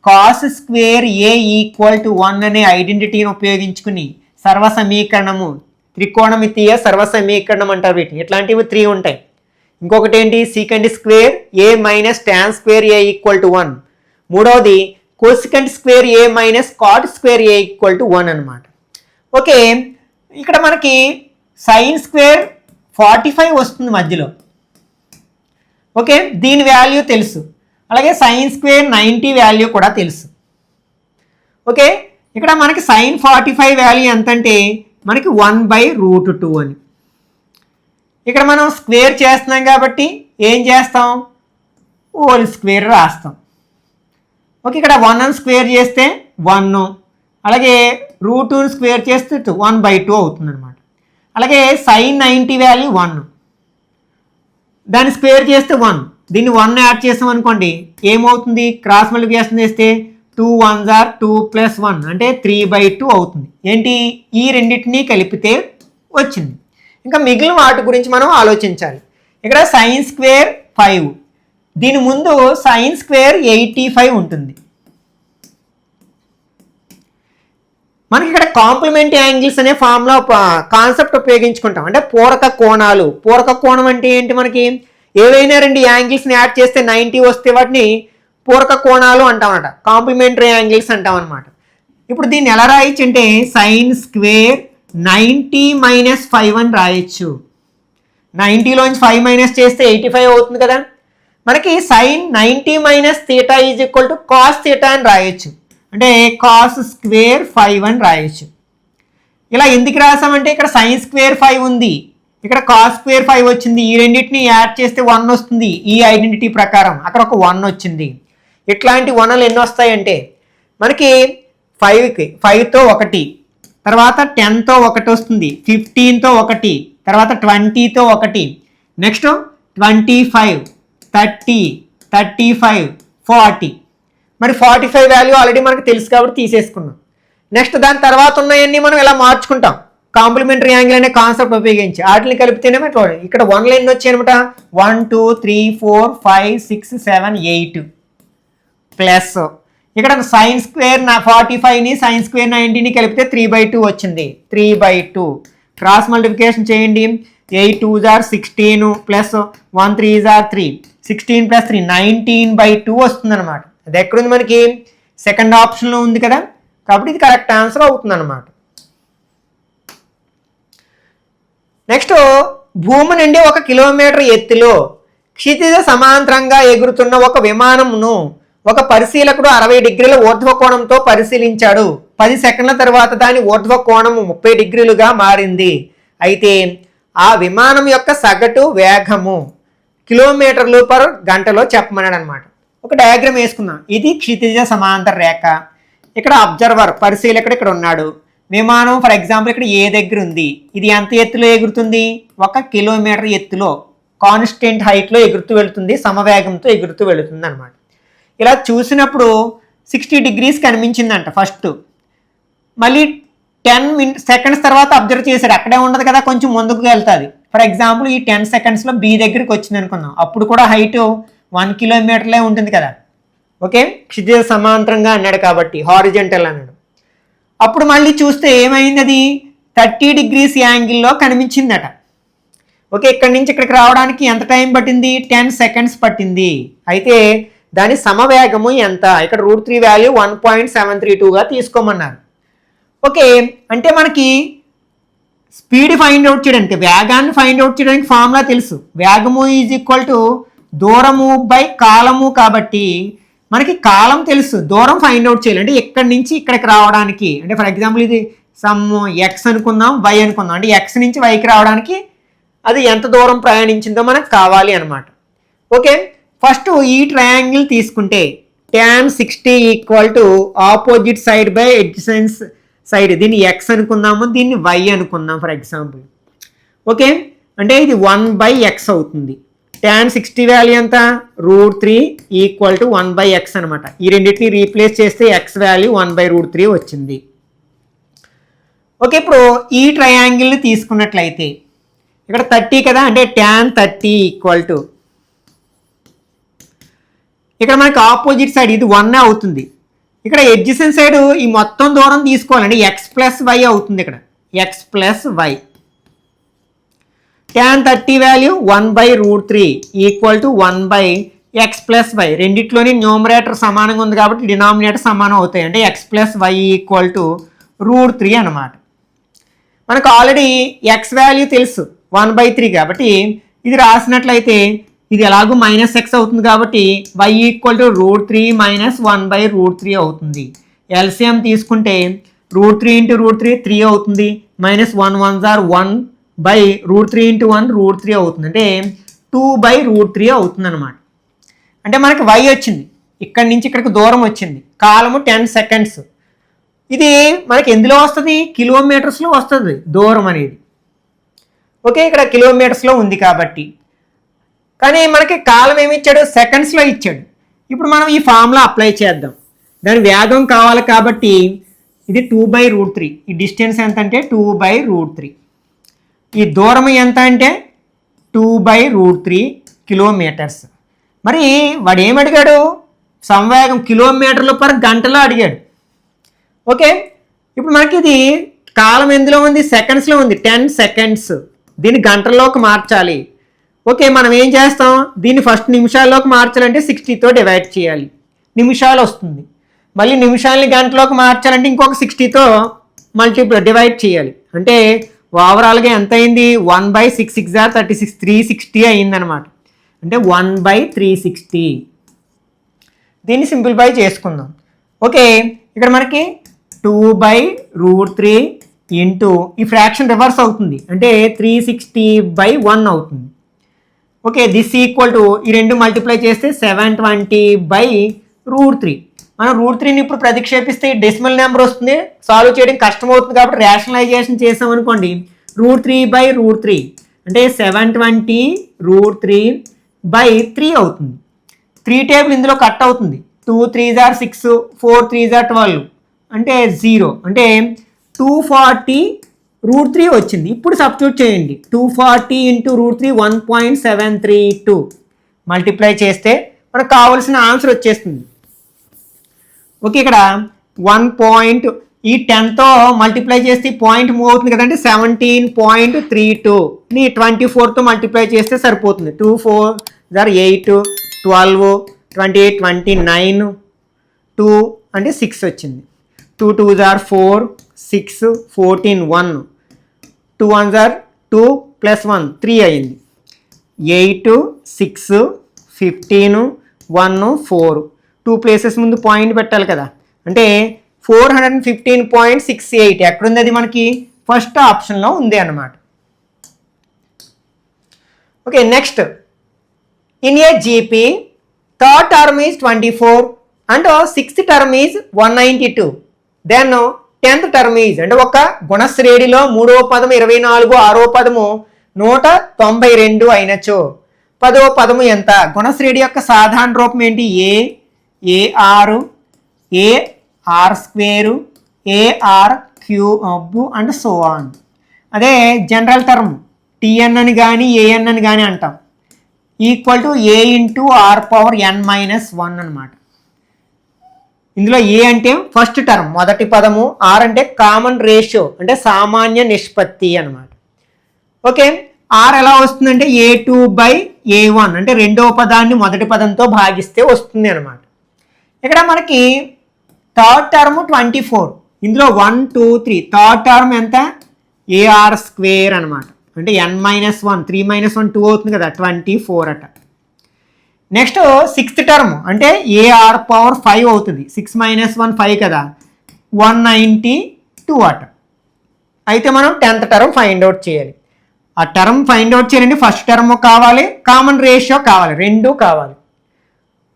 cos square A equal to 1 అనే ఐడెంటిటీని ఉపయోగించుకుని సర్వసమీకరణము, త్రికోణమితీయ సర్వసమీకరణం అంటారు వీటిని. ఇట్లాంటివి 3 ఉంటాయి. ఇంకొకటి ఏంటి? Secant square a minus tan square A equal to 1. మూడవది cosecant square a minus cot square A equal to 1 అనమాట. ఓకే, ఇక్కడ మనకి సైన్ స్క్వేర్ 45 వస్తుంది మధ్యలో. ఓకే, దీని వాల్యూ తెలుసు. అలాగే సైన్ స్క్వేర్ 90 వాల్యూ కూడా తెలుసు. ఓకే, ఇక్కడ మనకి సైన్ 45 వాల్యూ ఎంతంటే మనకి 1/√2 అని. ఇక్కడ మనం స్క్వేర్ చేస్తున్నాం కాబట్టి ఏం చేస్తాం? హోల్ స్క్వేర్ రాస్తాం. ఓకే, ఇక్కడ 1 అని స్క్వేర్ చేస్తే 1, అలాగే √2 స్క్వేర్ చేస్తే 1/2 అవుతుంది అనమాట. అలాగే సైన్ 90 వాల్యూ 1, దాన్ని స్క్వేర్ చేస్తే 1, దీన్ని 1 యాడ్ చేసాం అనుకోండి ఏమవుతుంది? క్రాస్ మల్టిప్లికేషన్ చేస్తే 2 1s are 2 ప్లస్ 1 అంటే 3/2 అవుతుంది. ఏంటి? ఈ రెండింటినీ కలిపితే వచ్చింది. ఇంకా మిగిలిన వాటి గురించి మనం ఆలోచించాలి. ఇక్కడ సైన్ స్క్వేర్ 5, దీని ముందు సైన్ స్క్వేర్ 85 ఉంటుంది. మనకి ఇక్కడ కాంప్లిమెంట్ యాంగిల్స్ అనే ఫార్ములా కాన్సెప్ట్ ఉపయోగించుకుంటాం. అంటే పూరక కోణాలు. పూరక కోణం అంటే ఏంటి? మనకి ఏవైనా రెండు యాంగిల్స్ని యాడ్ చేస్తే 90 వస్తే వాటిని పూరక కోణాలు అంటామన్నమాట, కాంప్లిమెంటరీ యాంగిల్స్ అంటాం అనమాట. ఇప్పుడు దీన్ని ఎలా రాయొచ్చు అంటే సైన్ స్క్వేర్ 90 మైనస్ 5 అని రాయొచ్చు. 90లోంచి 5 మైనస్ చేస్తే 85 అవుతుంది కదా. మనకి sine 90 minus theta is equal to cos theta అని రాయొచ్చు. అంటే కాస్ స్క్వేర్ 5 అని రాయొచ్చు. ఇలా ఎందుకు రాసామంటే ఇక్కడ సైన్ స్క్వేర్ 5 ఉంది, ఇక్కడ కాస్ స్క్వేర్ 5 వచ్చింది. ఈ రెండింటిని యాడ్ చేస్తే 1 వస్తుంది. ఈ ఐడెంటిటీ ప్రకారం అక్కడ ఒక 1 వచ్చింది. ఇట్లాంటి 1లు ఎన్ని వస్తాయంటే మనకి 5తో 1, తర్వాత 10తో 1 వస్తుంది, 15తో 1, తర్వాత 20తో 1, నెక్స్ట్ 25, 30, 35, 40. మరి 45 వాల్యూ ఆల్రెడీ మనకు తెలుసు కాబట్టి తీసేసుకున్నాం. నెక్స్ట్ దాని తర్వాత ఉన్నాయన్నీ మనం ఇలా మార్చుకుంటాం కాంప్లిమెంటరీ యాంగిల్ అనే కాన్సెప్ట్ ఉపయోగించి. వాటిని కలిపితేనే ఇక్కడ 1లు ఎన్ని వచ్చాయి అనమాట? 1 2 3 4 5 6 7 8 ప్లస్ ఇక్కడ సైన్ స్క్వేర్ 45ని సైన్ స్క్వేర్ 90ని కలిపితే 3/2 వచ్చింది. 3/2 క్రాస్ మల్టిప్లికేషన్ చేయండి. 8 2s are 16 plus 1 3s are 3, 16 plus 3 19/2 వస్తుంది అనమాట. అది ఎక్కడుంది మనకి? సెకండ్ ఆప్షన్లో ఉంది కదా, కాబట్టి ఇది కరెక్ట్ ఆన్సర్ అవుతుంది అనమాట. నెక్స్ట్, భూమి నుండి 1 కిలోమీటర్ ఎత్తులో క్షితిజ సమాంతరంగా ఎగురుతున్న ఒక విమానంను ఒక పరిశీలకుడు 60 డిగ్రీల ఊర్ధ్వ కోణంతో పరిశీలించాడు. 10 సెకండ్ల తర్వాత దాని ఊర్ధ్వ కోణం 30 డిగ్రీలుగా మారింది. అయితే ఆ విమానం యొక్క సగటు వేగము కిలోమీటర్లు పర్ గంటలో చెప్పమన్నాడు అనమాట. ఒక డయాగ్రామ్ వేసుకుందాం. ఇది క్షితిజ సమాంతర రేఖ. ఇక్కడ అబ్జర్వర్ పరిశీలకుడు ఇక్కడ ఉన్నాడు. విమానం ఫర్ ఎగ్జాంపుల్ ఇక్కడ ఏ దగ్గర ఉంది. ఇది ఎంత ఎత్తులో ఎగురుతుంది? 1 కిలోమీటర్ ఎత్తులో కాన్స్టెంట్ హైట్లో ఎగురుతూ వెళుతుంది, సమవేగంతో ఎగురుతూ వెళుతుంది అనమాట. ఇలా చూసినప్పుడు 60 డిగ్రీస్ కనిపించిందంట ఫస్ట్. మళ్ళీ 10 సెకండ్స్ తర్వాత అబ్జర్వ్ చేశాడు. అక్కడే ఉండదు కదా, కొంచెం ముందుకు వెళ్తుంది. ఫర్ ఎగ్జాంపుల్ ఈ 10 సెకండ్స్లో బి దగ్గరికి వచ్చింది అనుకుందాం. అప్పుడు కూడా హైట్ 1 కిలోమీటర్లే ఉంటుంది కదా. ఓకే, క్షితిజ సమాంతరంగా అన్నాడు కాబట్టి హారిజెంటల్ అన్నాడు. అప్పుడు మళ్ళీ చూస్తే ఏమైంది? అది 30 డిగ్రీస్ యాంగిల్లో కనిపించిందట. ఓకే, ఇక్కడి నుంచి ఇక్కడికి రావడానికి ఎంత టైం పట్టింది? 10 సెకండ్స్ పట్టింది. అయితే దాని సమవేగము ఎంత? ఇక్కడ √3 వాల్యూ 1.732గా తీసుకోమన్నారు. ఓకే, అంటే మనకి స్పీడ్ ఫైండ్ అవుట్ చేయడానికి, వేగాన్ని ఫైండ్ అవుట్ చేయడానికి ఫార్ములా తెలుసు. వేగము ఈజ్ ఈక్వల్ టు దూరము బై కాలము. కాబట్టి మనకి కాలం తెలుసు, దూరం ఫైండ్ అవుట్ చేయాలి. అంటే ఇక్కడి నుంచి ఇక్కడికి రావడానికి, అంటే ఫర్ ఎగ్జాంపుల్ ఇది సమ్ ఎక్స్ అనుకుందాం, వై అనుకుందాం. అంటే ఎక్స్ నుంచి వైకి రావడానికి అది ఎంత దూరం ప్రయాణించిందో మనకు కావాలి అనమాట. ఓకే, ఫస్ట్ ఈ ట్రయాంగిల్ తీసుకుంటే tan 60 equal to opposite side by adjacent side. దీన్ని ఎక్స్ అనుకుందాము, దీన్ని వై అనుకుందాం ఫర్ ఎగ్జాంపుల్. ఓకే, అంటే ఇది 1/x అవుతుంది. tan 60 వాల్యూ ఎంత? √3 ఈక్వల్ టు 1/x అనమాట. ఈ రెండింటిని రీప్లేస్ చేస్తే x వాల్యూ 1/√3 వచ్చింది. ఓకే, ఇప్పుడు ఈ ట్రయాంగిల్ని తీసుకున్నట్లయితే ఇక్కడ 30 కదా, అంటే tan 30 ఈక్వల్ టు ఇక్కడ మనకి ఆపోజిట్ సైడ్ ఇది 1 అవుతుంది. ఇక్కడ ఎడ్జసెంట్ సైడ్ ఈ మొత్తం దూరం తీసుకోవాలండి, x+y అవుతుంది. ఇక్కడ x+y. tan 30 value 1/√3 equal to 1/x+y. రెండిట్లోని న్యూమరేటర్ సమానంగా ఉంది కాబట్టి డినామినేటర్ సమానం అవుతాయి. అంటే x+y ఈక్వల్ టు √3 అనమాట. మనకు ఆల్రెడీ x వాల్యూ తెలుసు 1/3 కాబట్టి ఇది రాసినట్లయితే ఇది ఎలాగో -x అవుతుంది కాబట్టి y ఈక్వల్ టు √3 మైనస్ 1/√3 అవుతుంది. ఎల్సిఎం తీసుకుంటే √3 × √3 3 అవుతుంది. -1 1s are 1/√3 × 1 √3 అవుతుంది. అంటే 2/√3 అవుతుంది అనమాట. అంటే మనకి y వచ్చింది, ఇక్కడి నుంచి ఇక్కడికి దూరం వచ్చింది, కాలము 10 సెకండ్స్. ఇది మనకి ఎందులో వస్తుంది? కిలోమీటర్స్లో వస్తుంది దూరం అనేది. ఓకే, ఇక్కడ కిలోమీటర్స్లో ఉంది కాబట్టి. కానీ మనకి కాలం ఏమి ఇచ్చాడు? సెకండ్స్లో ఇచ్చాడు. ఇప్పుడు మనం ఈ ఫార్ములా అప్లై చేద్దాం. దాని వేగం కావాలి కాబట్టి ఇది 2/√3. ఈ డిస్టెన్స్ ఎంత అంటే 2/√3. ఈ దూరం ఎంత అంటే 2/√3 కిలోమీటర్స్. మరి వాడు ఏమి అడిగాడు? సంవేగం కిలోమీటర్ల పర్ గంటలో అడిగాడు. ఓకే, ఇప్పుడు మనకి ఇది కాలం ఎందులో ఉంది? సెకండ్స్లో ఉంది. 10 సెకండ్స్. దీన్ని గంటల్లోకి మార్చాలి. ఓకే, మనం ఏం చేస్తాం? దీన్ని ఫస్ట్ నిమిషాల్లోకి మార్చాలంటే 60తో డివైడ్ చేయాలి, నిమిషాలు వస్తుంది. మళ్ళీ నిమిషాలని గంటలోకి మార్చాలంటే ఇంకొక 60తో డివైడ్ చేయాలి. అంటే ఓవరాల్గా ఎంత అయింది? 1/6 6 are 36, 360 అయిందనమాట. అంటే 1/360. దీన్ని సింప్లిఫై చేసుకుందాం. ఓకే, ఇక్కడ మనకి 2/√3 ఇంటూ ఈ ఫ్రాక్షన్ రివర్స్ అవుతుంది, అంటే 360/1 అవుతుంది. ఓకే, దిస్ ఈక్వల్ టు ఈ రెండు మల్టిప్లై చేస్తే 720/√3. మనం √3ని ఇప్పుడు ప్రతిక్షేపిస్తే డెసిమల్ నెంబర్ వస్తుంది, సాల్వ్ చేయడం కష్టం అవుతుంది కాబట్టి రేషనలైజేషన్ చేసామనుకోండి √3/√3 అంటే 720√3/3 అవుతుంది. 3 టేబుల్ ఇందులో కట్ అవుతుంది. 2 3s are 6, 4 3s are 12 అంటే 0. అంటే 240√3 వచ్చింది. ఇప్పుడు సబ్స్టిట్యూట్ చేయండి. 240 × √3 1.732 మల్టిప్లై చేస్తే మనకు కావాల్సిన ఆన్సర్ వచ్చేస్తుంది. ఓకే, ఇక్కడ 1 పాయింట్ ఈ 10తో మల్టిప్లై చేస్తే పాయింట్ మూవ్ అవుతుంది కదంటే 17.32 ని 24తో మల్టిప్లై చేస్తే సరిపోతుంది. 2 4 8 12 28 29 2 అంటే 6 వచ్చింది. 2 2 4 6 14 1 2 1 2 + 1 3 అయింది. 8 6 15 1 4 2 ప్లేసెస్ ముందు పాయింట్ పెట్టాలి కదా, అంటే 415.68 ఎక్కడుంది అది మనకి ఫస్ట్ ఆప్షన్లో ఉంది అన్నమాట. Okay, next in a GP third term is 24 and sixth term is 192, then 10th term is అంటే ఒక గుణశ్రేణిలో 3వ పదము 24, 6వ పదము 192 అయినచో 10వ పదము ఎంత? గుణశ్రేణి యొక్క సాధారణ రూపం ఏంటి? A R A R square A R cube and so on. అదే జనరల్ టర్మ్ టిఎన్ అని కానీ ఏఎన్ అని కానీ అంటాం. Equal to A into R power n-1 అనమాట. ఇందులో ఏ అంటే ఫస్ట్ టర్మ్ మొదటి పదము, ఆర్ అంటే కామన్ రేషియో అంటే సామాన్య నిష్పత్తి అనమాట. ఓకే, ఆర్ ఎలా వస్తుందంటే A2/A1 అంటే రెండవ పదాన్ని మొదటి పదంతో భాగిస్తే వస్తుంది అనమాట. ఇక్కడ మనకి థర్డ్ టర్మ్ 24, ఇందులో 1 2 3 థర్డ్ టర్మ్ ఎంత? ఏఆర్ స్క్వేర్ అనమాట, అంటే n-1 3 - 1 2 అవుతుంది కదా, 24 అట. నెక్స్ట్ సిక్స్త్ టర్మ్ అంటే ఏఆర్ పవర్ 5 అవుతుంది, 6 - 1 5 కదా, 192 అట. అయితే మనం 10th టర్మ్ ఫైండ్ అవుట్ చేయాలి. ఆ టర్మ్ ఫైండ్ అవుట్ చేయాలంటే ఫస్ట్ టర్మ్ కావాలి, కామన్ రేషియో కావాలి, రెండు కావాలి.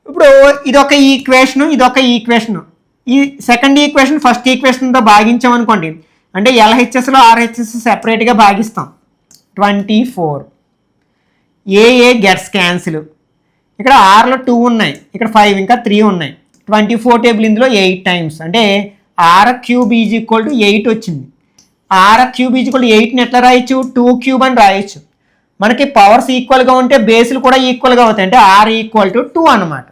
ఇప్పుడు ఇదొక ఈక్వేషను, ఇదొక ఈక్వేషను. ఈ సెకండ్ ఈక్వేషన్ ఫస్ట్ ఈక్వేషన్తో భాగించామనుకోండి, అంటే ఎల్హెచ్ఎస్లో ఆర్హెచ్ఎస్ సెపరేట్గా భాగిస్తాం. 24 ఏ గెట్స్ క్యాన్సిల్. ఇక్కడ ఆర్లో 2 ఉన్నాయి, ఇక్కడ 5 ఇంకా 3 ఉన్నాయి. 24 టేబుల్ ఇందులో 8 టైమ్స్, అంటే r cube is equal to 8 వచ్చింది. R cube is equal to 8ని ఎట్లా రాయొచ్చు? 2 క్యూబ్ అని రాయొచ్చు. మనకి పవర్స్ ఈక్వల్గా ఉంటే బేసులు కూడా ఈక్వల్గా అవుతాయి, అంటే ఆర్ ఈక్వల్ టు 2 అనమాట.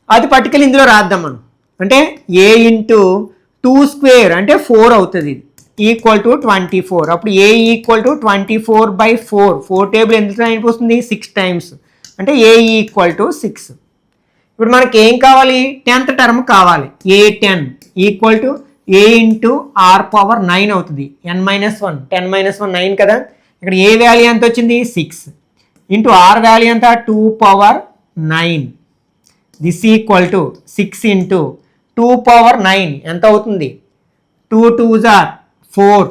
అది పట్టుకెళ్ళి ఇందులో రాద్దాం మనం, అంటే ఏ ఇంటూ 2 స్క్వేర్ అంటే 4 అవుతుంది, ఈక్వల్ టు 24. అప్పుడు ఏ ఈక్వల్ టు 24/4. 4 టేబుల్ ఎందుకు అయిపోతుంది? 6 టైమ్స్, అంటే ఏ ఈక్వల్ టు 6. ఇప్పుడు మనకి ఏం కావాలి? 10th టర్మ్ కావాలి. A10 equal to A into R power 9 అవుతుంది, n-1 10 - 1 9 కదా. ఇక్కడ ఏ వాల్యూ ఎంత వచ్చింది? 6 ఇంటూ ఆర్ వాల్యూ ఎంత? 2 power 9. This equal to 6 into 2 power 9 ఎంత అవుతుంది? 2 2s are 4,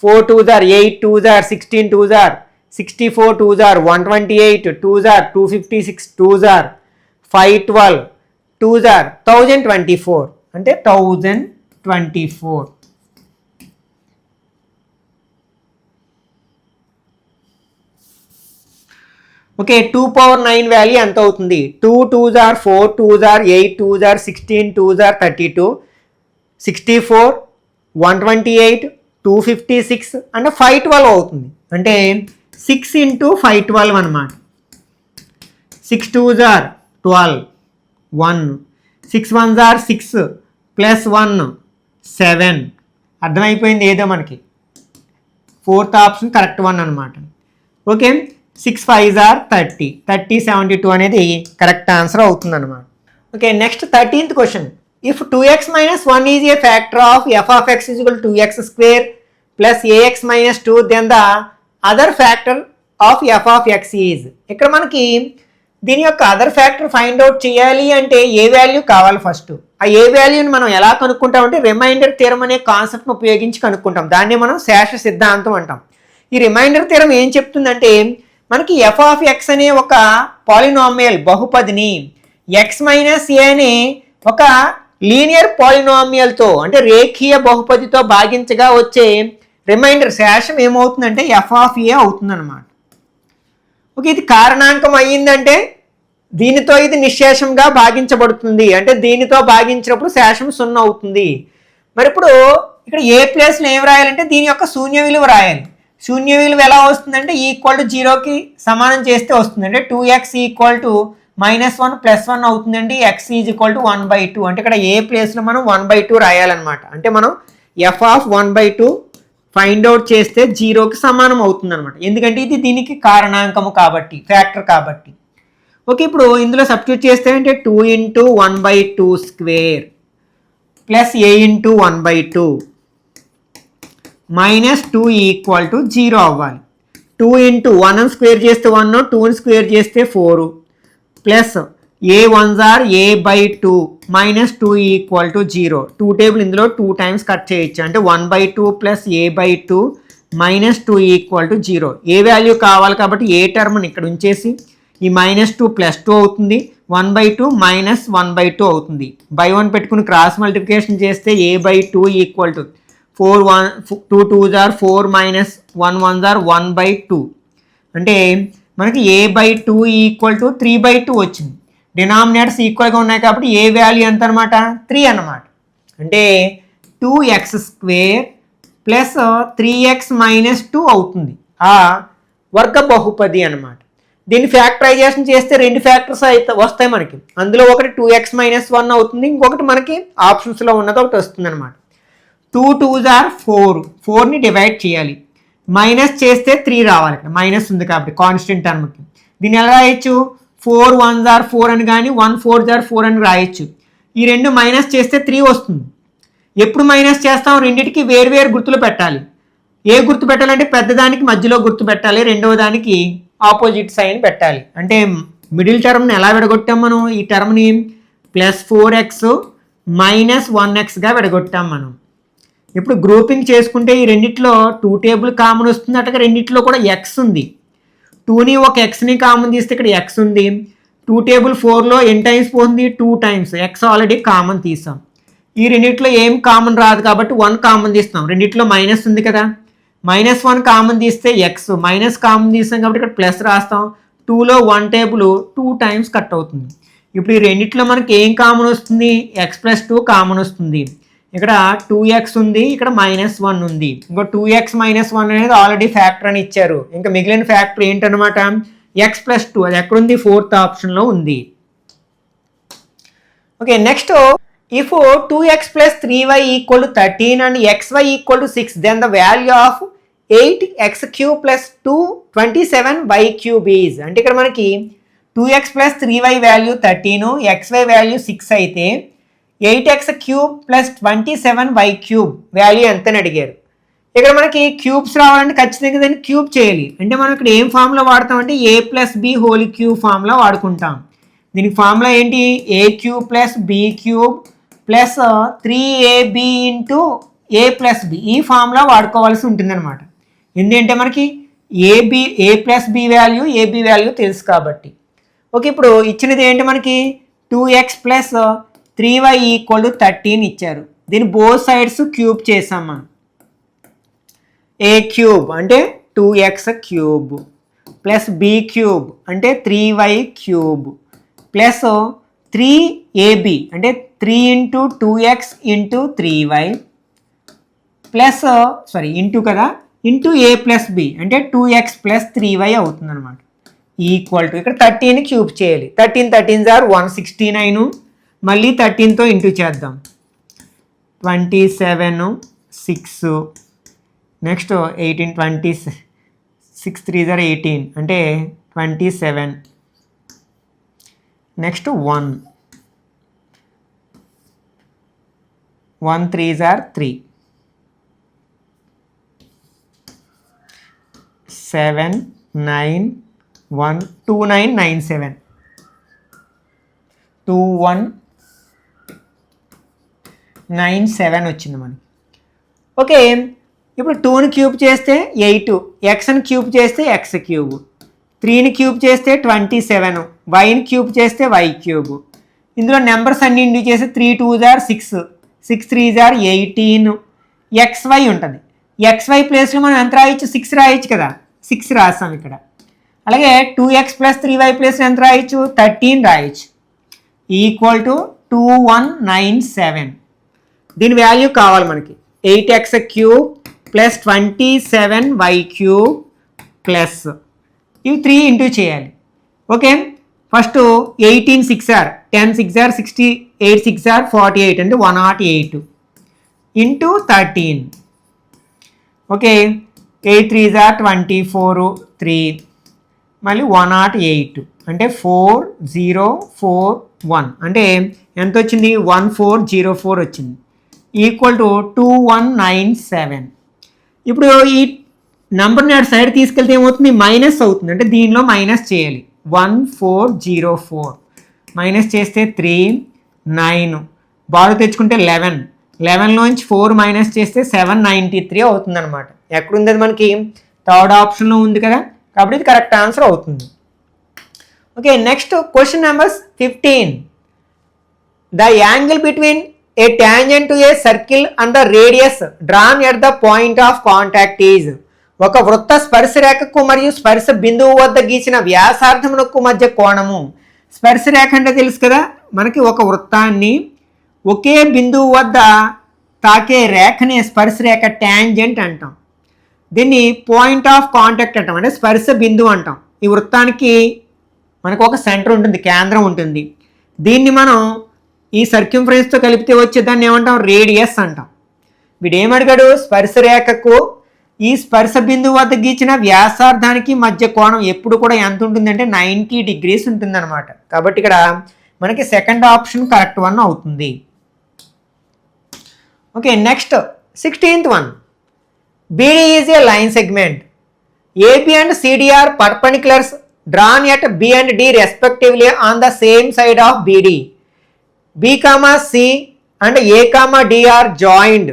4 2s are 8, 2s are 16, 2s are 64, 2s are 128, 2s are 256, 2s are 512, 2s are 1024, అంటే 1024. ఓకే, 2 పవర్ 9 వాల్యూ ఎంత అవుతుంది? 2 2s are 4, 2s are 8, 2s are 16, 2s are 32, 64, 128, 256 అంటే 512 అవుతుంది, అంటే 6 ఇంటూ 512 అనమాట. 6 2s are 12, 1, 6 1s are 6 + 1 7. అర్థమైపోయింది ఏదో మనకి. 4th ఆప్షన్ కరెక్ట్ వన్ అనమాట. ఓకే, 6 5s are 30, 30 72 అనేది కరెక్ట్ ఆన్సర్ అవుతుంది అనమాట. Okay, next 13th question. If 2x - 1 is a factor of f of x is equal to 2x² + ax - 2, then the other factor of f of x is. ఇక్కడ మనకి దీని యొక్క అదర్ ఫ్యాక్టర్ ఫైండ్ అవుట్ చేయాలి అంటే ఏ వాల్యూ కావాలి? ఫస్ట్ ఆ ఏ వాల్యూని మనం ఎలా కనుక్కుంటామంటే రిమైండర్ థియరం అనే కాన్సెప్ట్ని ఉపయోగించి కనుక్కుంటాం. దాన్ని మనం శేష సిద్ధాంతం అంటాం. ఈ రిమైండర్ థియరం ఏం చెప్తుందంటే మనకి f of x అనే ఒక పాలినామియల్ బహుపదిని x - a అనే ఒక లీనియర్ పాలినామియల్తో అంటే రేఖీయ బహుపదితో భాగించగా వచ్చే రిమైండర్ శేషం ఏమవుతుందంటే f of a అవుతుందన్నమాట. ఓకే, ఇది కారణాంకం అయ్యిందంటే దీనితో ఇది నిశ్శేషంగా భాగించబడుతుంది, అంటే దీనితో భాగించినప్పుడు శేషం 0 అవుతుంది. మరి ఇప్పుడు ఇక్కడ ఏ ప్లేస్లో ఏం రాయాలంటే దీని యొక్క శూన్య విలువ రాయాలి. శూన్య విలువ ఎలా వస్తుందంటే ఈక్వల్ టు 0కి సమానం చేస్తే వస్తుంది, అంటే 2x ఈక్వల్ టు -1 +1 అవుతుందండి. x ఈజ్ ఈక్వల్ టు 1/2 అంటే ఇక్కడ ఏ ప్లేస్లో మనం 1/2 రాయాలన్నమాట. అంటే మనం f(1/2) ఫైండ్ అవుట్ చేస్తే 0కి సమానం అవుతుంది అనమాట. ఎందుకంటే ఇది దీనికి కారణాంకము కాబట్టి, ఫ్యాక్టర్ కాబట్టి. ఓకే, ఇప్పుడు ఇందులో సబ్స్టిట్యూట్ చేస్తే అంటే 2 × 1/2² ప్లస్ a × 1/2 -2 ఈక్వల్ టు 0 అవ్వాలి. 2 × 1 స్క్వేర్ చేస్తే 1, 2ని స్క్వేర్ చేస్తే 4 plus a 1s are a/2 -2 equal to 0. 2 table ఇందులో 2 టైమ్స్ కట్ చేయొచ్చు. అంటే 1/2 plus a/2 -2 equal to 0. A value కావాలి కాబట్టి ఏ టర్మ్ని ఇక్కడ ఉంచేసి ఈ -2 +2 అవుతుంది. 1/2 -1/2 అవుతుంది. బై 1 పెట్టుకుని క్రాస్ మల్టిప్లికేషన్ చేస్తే a/2 equal to 4 2 2s are 4 -1 1s are 1/2 అంటే మనకి a/2 ఈక్వల్ టు 3/2 వచ్చింది. డినామినేటర్స్ ఈక్వల్గా ఉన్నాయి కాబట్టి ఏ వాల్యూ ఎంత అనమాట 3 అన్నమాట. అంటే 2x² ప్లస్ 3x - 2 అవుతుంది. ఆ వర్గ బహుపది అనమాట. దీన్ని ఫ్యాక్టరైజేషన్ చేస్తే 2 ఫ్యాక్టర్స్ అయితే వస్తాయి మనకి. అందులో ఒకటి 2x - 1 అవుతుంది, ఇంకొకటి మనకి ఆప్షన్స్లో ఉన్నది ఒకటి వస్తుంది అనమాట. 2 2s are 4, 4ని డివైడ్ చేయాలి. మైనస్ చేస్తే 3 రావాలి. ఇక్కడ మైనస్ ఉంది కాబట్టి కాన్స్టెంట్ టర్మ్కి. దీన్ని ఎలా రాయొచ్చు 4 1s are 4 అని కానీ 1 4s are 4 అని రాయొచ్చు. ఈ రెండు మైనస్ చేస్తే 3 వస్తుంది. ఎప్పుడు మైనస్ చేస్తాం, రెండింటికి వేరు గుర్తులు పెట్టాలి. ఏ గుర్తు పెట్టాలంటే పెద్దదానికి మధ్యలో గుర్తు పెట్టాలి, రెండవ దానికి ఆపోజిట్ సైన్ పెట్టాలి. అంటే మిడిల్ టర్మ్ని ఎలా విడగొట్టాం మనం, ఈ టర్మ్ని +4x - 1xగా విడగొట్టాం మనం. ఇప్పుడు గ్రూపింగ్ చేసుకుంటే ఈ రెండిట్లో 2 టేబుల్ కామన్ వస్తుంది. అట్లాగే రెండిట్లో కూడా x ఉంది. 2ని ఒక xని కామన్ తీస్తే ఇక్కడ x ఉంది. 2 టేబుల్ 4లో ఎన్ని టైమ్స్ పోతుంది 2 టైమ్స్. x ఆల్రెడీ కామన్ తీసాం. ఈ రెండిట్లో ఏం కామన్ రాదు కాబట్టి 1 కామన్ తీస్తాం. రెండిట్లో మైనస్ ఉంది కదా, -1 కామన్ తీస్తే x, మైనస్ కామన్ తీస్తాం కాబట్టి ఇక్కడ ప్లస్ రాస్తాం. 2లో 1 టేబుల్ 2 టైమ్స్ కట్ అవుతుంది. ఇప్పుడు ఈ రెండిట్లో మనకి ఏం కామన్ వస్తుంది x + 2 కామన్ వస్తుంది. ఇక్కడ 2x ఉంది, ఇక్కడ -1 ఉంది. ఇంకో 2x - 1 అనేది ఆల్రెడీ ఫ్యాక్టర్ అని ఇచ్చారు. ఇంకా మిగిలిన ఫ్యాక్టర్ ఏంటనమాట x + 2. అది ఎక్కడుంది 4th ఆప్షన్లో ఉంది. Okay, next if 2x + 3y = 13 and xy = 6 then the value of 8x³ + 2 27y³ is. అంటే ఇక్కడ మనకి 2x + 3y value 13, xy value 6 అయితే 8x³ + 27y³ వాల్యూ ఎంత అని అడిగారు. ఇక్కడ మనకి క్యూబ్స్ రావాలంటే ఖచ్చితంగా దాన్ని క్యూబ్ చేయాలి. అంటే మనం ఇక్కడ ఏం ఫార్ములా వాడతామంటే a+b³ ఫార్ములా వాడుకుంటాం. దీనికి ఫార్ములా ఏంటి a³ + b³ plus 3ab × a+b. ఈ ఫార్ములా వాడుకోవాల్సి ఉంటుందన్నమాట. ఎందుకంటే మనకి a+b వాల్యూ ab వాల్యూ తెలుసు కాబట్టి. ఓకే, ఇప్పుడు ఇచ్చినది ఏంటి మనకి 2x + 3y = 13 ఇచ్చారు. దీన్ని బోత్ సైడ్స్ క్యూబ్ చేసాం మనం. a³ అంటే 2x³ ప్లస్ b³ అంటే 3y³ ప్లస్ 3ab అంటే 3 × 2x × 3y ప్లస్ ఇంటూ కదా ఇంటూ a+b అంటే 2x + 3y అవుతుంది అనమాట. ఈక్వల్ టు ఇక్కడ 13ని క్యూబ్ చేయాలి. 13 13s are 169. మళ్ళీ 13తో ఇంటూ చేద్దాం. 27 6 నెక్స్ట్ 18 26 3s are 18 అంటే 27. నెక్స్ట్ 1 3s are 3 7 9 1 2997 2197 వచ్చింది మనకి. ఓకే, ఇప్పుడు 2ని క్యూబ్ చేస్తే 8, xని క్యూబ్ చేస్తే x³, 3ని క్యూబ్ చేస్తే 27, వైని క్యూబ్ చేస్తే y³. ఇందులో నెంబర్స్ అన్ని ఇంటూ చేస్తే 3 2s are 6, 6 3s are 18, xy ఉంటుంది. xy ప్లేస్లో మనం ఎంత రాయొచ్చు 6 రాయొచ్చు కదా, 6 రాస్తాం ఇక్కడ. అలాగే 2x + 3y ప్లేస్లో ఎంత రాయొచ్చు 13 రాయొచ్చు. Equal to 2197. దీని వాల్యూ కావాలి మనకి 8x³ + 27y³ ప్లస్ ఇవి 3 ఇంటూ చేయాలి. Okay, first 18 6 or 10 6 or 60 8 6 or 48 అంటే 108 ఇంటూ 13. ఓకే 8 3 ఆర్ 24 3 మళ్ళీ 108 అంటే 4041 అంటే ఎంత వచ్చింది 1404 వచ్చింది ఈక్వల్ టు 2197. ఇప్పుడు ఈ నెంబర్ని అటు సైడ్ తీసుకెళ్తే ఏమవుతుంది మైనస్ అవుతుంది అంటే దీనిలో మైనస్ చేయాలి 1404 మైనస్ చేస్తే 3 9 బాగా తెచ్చుకుంటే 11లోంచి 4 మైనస్ చేస్తే 793 అవుతుంది అనమాట. ఎక్కడుంది అది మనకి థర్డ్ ఆప్షన్లో ఉంది కదా కాబట్టి ఇది కరెక్ట్ ఆన్సర్ అవుతుంది. Okay next question number 15. The angle between A tangent to a circle and the radius drawn at the point of contact is. ఒక వృత్త స్పర్శరేఖకు మరియు స్పర్శ బిందువు వద్ద గీసిన వ్యాసార్థమునకు మధ్య కోణము. స్పర్శరేఖ అంటే తెలుసు కదా మనకి ఒక వృత్తాన్ని ఒకే బిందువు వద్ద తాకే రేఖని స్పర్శరేఖ టాంజెంట్ అంటాం. దీన్ని పాయింట్ ఆఫ్ కాంటాక్ట్ అంటాం అంటే స్పర్శ బిందువు అంటాం. ఈ వృత్తానికి మనకు ఒక సెంటర్ ఉంటుంది కేంద్రం ఉంటుంది. దీన్ని మనం ఈ సర్క్యూమ్ఫరెన్స్తో కలిపితే వచ్చేదాన్ని ఏమంటాం రేడియస్ అంటాం. వీడు ఏమడిగాడు స్పర్శరేఖకు ఈ స్పర్శ బిందువు వద్ద గీచిన వ్యాసార్థానికి మధ్య కోణం ఎప్పుడు కూడా ఎంత ఉంటుందంటే 90 degrees ఉంటుందన్నమాట. కాబట్టి ఇక్కడ మనకి సెకండ్ ఆప్షన్ కరెక్ట్ వన్ అవుతుంది. Okay next 16th one. BD is a line segment. AB and CD are perpendiculars drawn at B and D respectively on the same side of BD. B, C and A, D are joined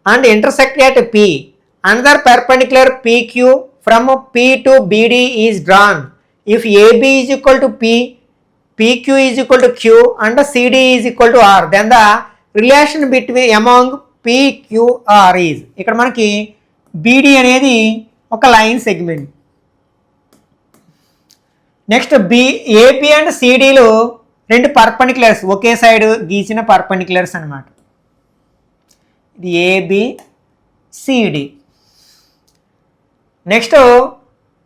and intersect at P. Another perpendicular PQ from P to BD is drawn. If AB is equal to P, PQ is equal to Q and CD is equal to R, then the relation between among PQR is. ఇక్కడ మనకి BD అనేది ఒక line segment. Next AB and CDలో రెండు పర్పెండిక్యులర్స్ ఒకే సైడ్ గీసిన పర్పెండిక్యులర్స్ అనమాట. ఇది AB CD. Next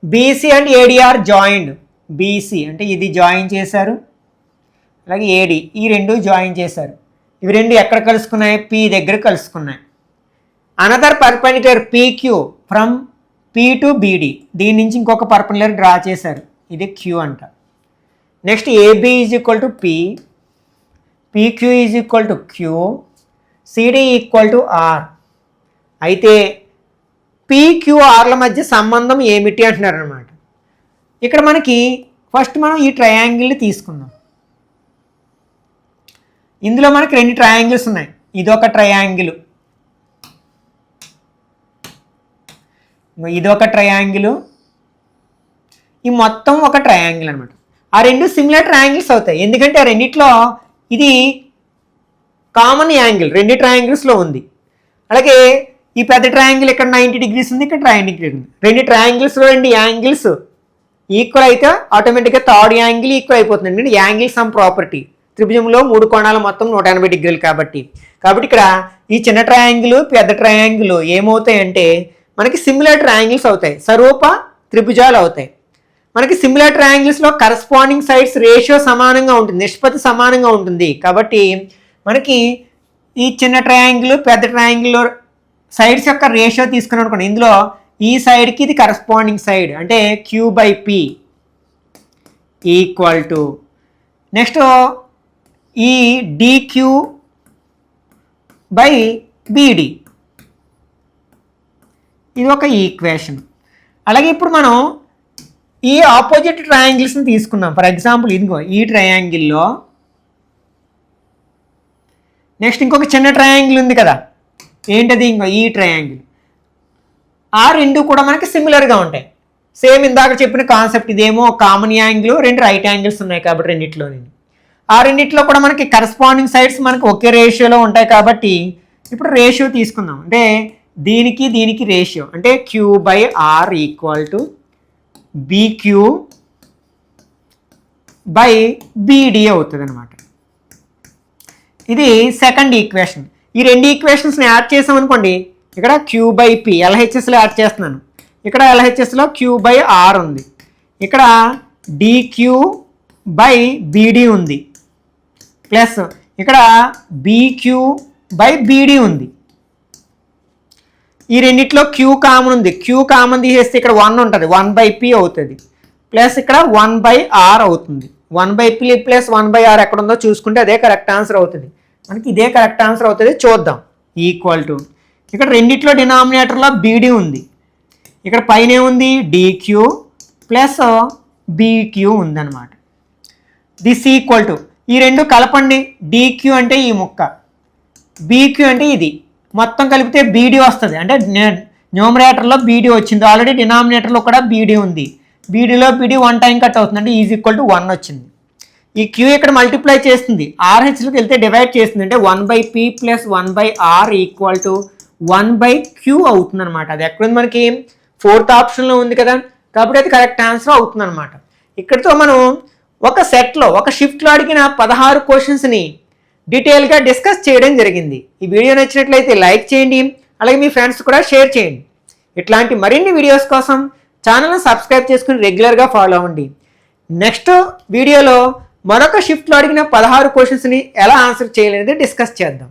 BC and AD are joined. BC అంటే ఇది జాయిన్ చేశారు అలాగే AD ఈ రెండు జాయిన్ చేశారు. ఇవి రెండు ఎక్కడ కలుసుకున్నాయి P దగ్గర కలుసుకున్నాయి. Another perpendicular PQ from P to BD దీని నుంచి ఇంకొక పర్పెండిక్యులర్ డ్రా చేశారు ఇది Q అంట. Next AB is equal to P, PQ is equal to Q, CD equal to R. అయితే PQRల మధ్య సంబంధం ఏమిటి అంటున్నారు అనమాట. ఇక్కడ మనకి ఫస్ట్ మనం ఈ ట్రయాంగిల్ని తీసుకుందాం. ఇందులో మనకి రెండు ట్రయాంగిల్స్ ఉన్నాయి. ఇదొక ట్రయాంగిల్, ఇదొక ట్రయాంగిల్, ఈ మొత్తం ఒక ట్రయాంగిల్ అనమాట. ఆ రెండు సిమిలర్ ట్రయాంగిల్స్ అవుతాయి ఎందుకంటే ఆ రెండిట్లో ఇది కామన్ యాంగిల్ రెండు ట్రయాంగిల్స్లో ఉంది. అలాగే ఈ పెద్ద ట్రయాంగిల్ ఇక్కడ 90 degrees ఉంది, ఇక్కడ 90 degrees ఉంది. రెండు ట్రయాంగిల్స్లో రెండు యాంగిల్స్ ఈక్వల్ అయితే ఆటోమేటిక్గా థర్డ్ యాంగిల్ ఈక్వల్ అయిపోతుంది. ఎందుకంటే యాంగిల్ సమ్ ప్రాపర్టీ త్రిభుజంలో మూడు కోణాలు మొత్తం 180 degrees కాబట్టి ఇక్కడ ఈ చిన్న ట్రయాంగిల్ పెద్ద ట్రయాంగిల్ ఏమవుతాయంటే మనకి సిమిలర్ ట్రయాంగిల్స్ అవుతాయి, స్వరూప త్రిభుజాలు అవుతాయి. మనకి సిమిలర్ ట్రయాంగిల్స్లో కరస్పాండింగ్ సైడ్స్ రేషియో సమానంగా ఉంటుంది, నిష్పత్తి సమానంగా ఉంటుంది. కాబట్టి మనకి ఈ చిన్న ట్రయాంగిల్ పెద్ద ట్రయాంగిల్ సైడ్స్ యొక్క రేషియో తీసుకున్నాం అనుకోండి. ఇందులో ఈ సైడ్కి ఇది కరస్పాండింగ్ సైడ్ అంటే Q/P ఈక్వల్ టు నెక్స్ట్ ఈ DQ/BD ఇది ఒక ఈక్వేషన్. అలాగే ఇప్పుడు మనం ఈ ఆపోజిట్ ట్రయాంగిల్స్ని తీసుకున్నాం. ఫర్ ఎగ్జాంపుల్ ఇదిగో ఈ ట్రయాంగిల్లో నెక్స్ట్ ఇంకొక చిన్న ట్రయాంగిల్ ఉంది కదా, ఏంటది ఇంకో ఈ ట్రయాంగిల్. ఆ రెండు కూడా మనకి సిమిలర్గా ఉంటాయి. సేమ్ ఇందాక చెప్పిన కాన్సెప్ట్, ఇదేమో కామన్ యాంగిల్, రెండు రైట్ యాంగిల్స్ ఉన్నాయి కాబట్టి రెండిట్లో ఆ రెండిట్లో కూడా మనకి కరస్పాండింగ్ సైడ్స్ మనకి ఒకే రేషియోలో ఉంటాయి. కాబట్టి ఇప్పుడు రేషియో తీసుకుందాం. అంటే దీనికి దీనికి రేషియో అంటే Q/R ఈక్వల్ టు BQ/BD అవుతుంది అనమాట. ఇది సెకండ్ ఈక్వేషన్. ఈ రెండు ఈక్వేషన్స్ని యాడ్ చేసామనుకోండి, ఇక్కడ Q/P LHSలో యాడ్ చేస్తున్నాను, ఇక్కడ LHSలో Q/R ఉంది, ఇక్కడ DQ బై బీడీ ఉంది ప్లస్ ఇక్కడ బీక్యూ బై బీడీ ఉంది. ఈ రెండిట్లో క్యూ కామన్ ఉంది, క్యూ కామన్ తీసేస్తే ఇక్కడ 1 ఉంటుంది, 1/p అవుతుంది ప్లస్ ఇక్కడ 1/r అవుతుంది. 1/p ప్లస్ 1/r ఎక్కడ ఉందో చూసుకుంటే అదే కరెక్ట్ ఆన్సర్ అవుతుంది. మనకి ఇదే కరెక్ట్ ఆన్సర్ అవుతుంది, చూద్దాం. ఈక్వల్ టు ఇక్కడ రెండిట్లో డినామినేటర్లో బీడీ ఉంది, ఇక్కడ పైన ఏముంది డిక్యూ ప్లస్ బీక్యూ ఉందన్నమాట. దిస్ ఈక్వల్ టు ఈ రెండు కలపండి, డిక్యూ అంటే ఈ ముక్క, బీక్యూ అంటే ఇది, మొత్తం కలిపితే బీడీ వస్తుంది. అంటే న్యూమరేటర్లో బీడీ వచ్చింది, ఆల్రెడీ డినామినేటర్లో కూడా బీడీ ఉంది, బీడీలో బీడీ 1 టైం కట్ అవుతుంది, అంటే ఈజ్ ఈక్వల్ టు 1 వచ్చింది. ఈ క్యూ ఇక్కడ మల్టిప్లై చేస్తుంది, ఆర్హెచ్లోకి వెళ్తే డివైడ్ చేస్తుంది, అంటే 1/p plus 1/r equal to 1/q అవుతుంది అనమాట. అది ఎక్కడుంది మనకి 4th ఆప్షన్లో ఉంది కదా, కాబట్టి అది కరెక్ట్ ఆన్సర్ అవుతుంది అనమాట. ఇక్కడితో మనం ఒక సెట్లో ఒక షిఫ్ట్లో అడిగిన 16 క్వశ్చన్స్ని డీటెయిల్గా డిస్కస్ చేయడం జరిగింది. ఈ వీడియో నచ్చినట్లయితే లైక్ చేయండి, అలాగే మీ ఫ్రెండ్స్ కూడా షేర్ చేయండి. ఇట్లాంటి మరిన్ని వీడియోస్ కోసం ఛానల్ని సబ్స్క్రైబ్ చేసుకుని రెగ్యులర్గా ఫాలో అవ్వండి. నెక్స్ట్ వీడియోలో మరొక షిఫ్ట్లో అడిగిన 16 క్వశ్చన్స్ని ఎలా ఆన్సర్ చేయలేనిది డిస్కస్ చేద్దాం.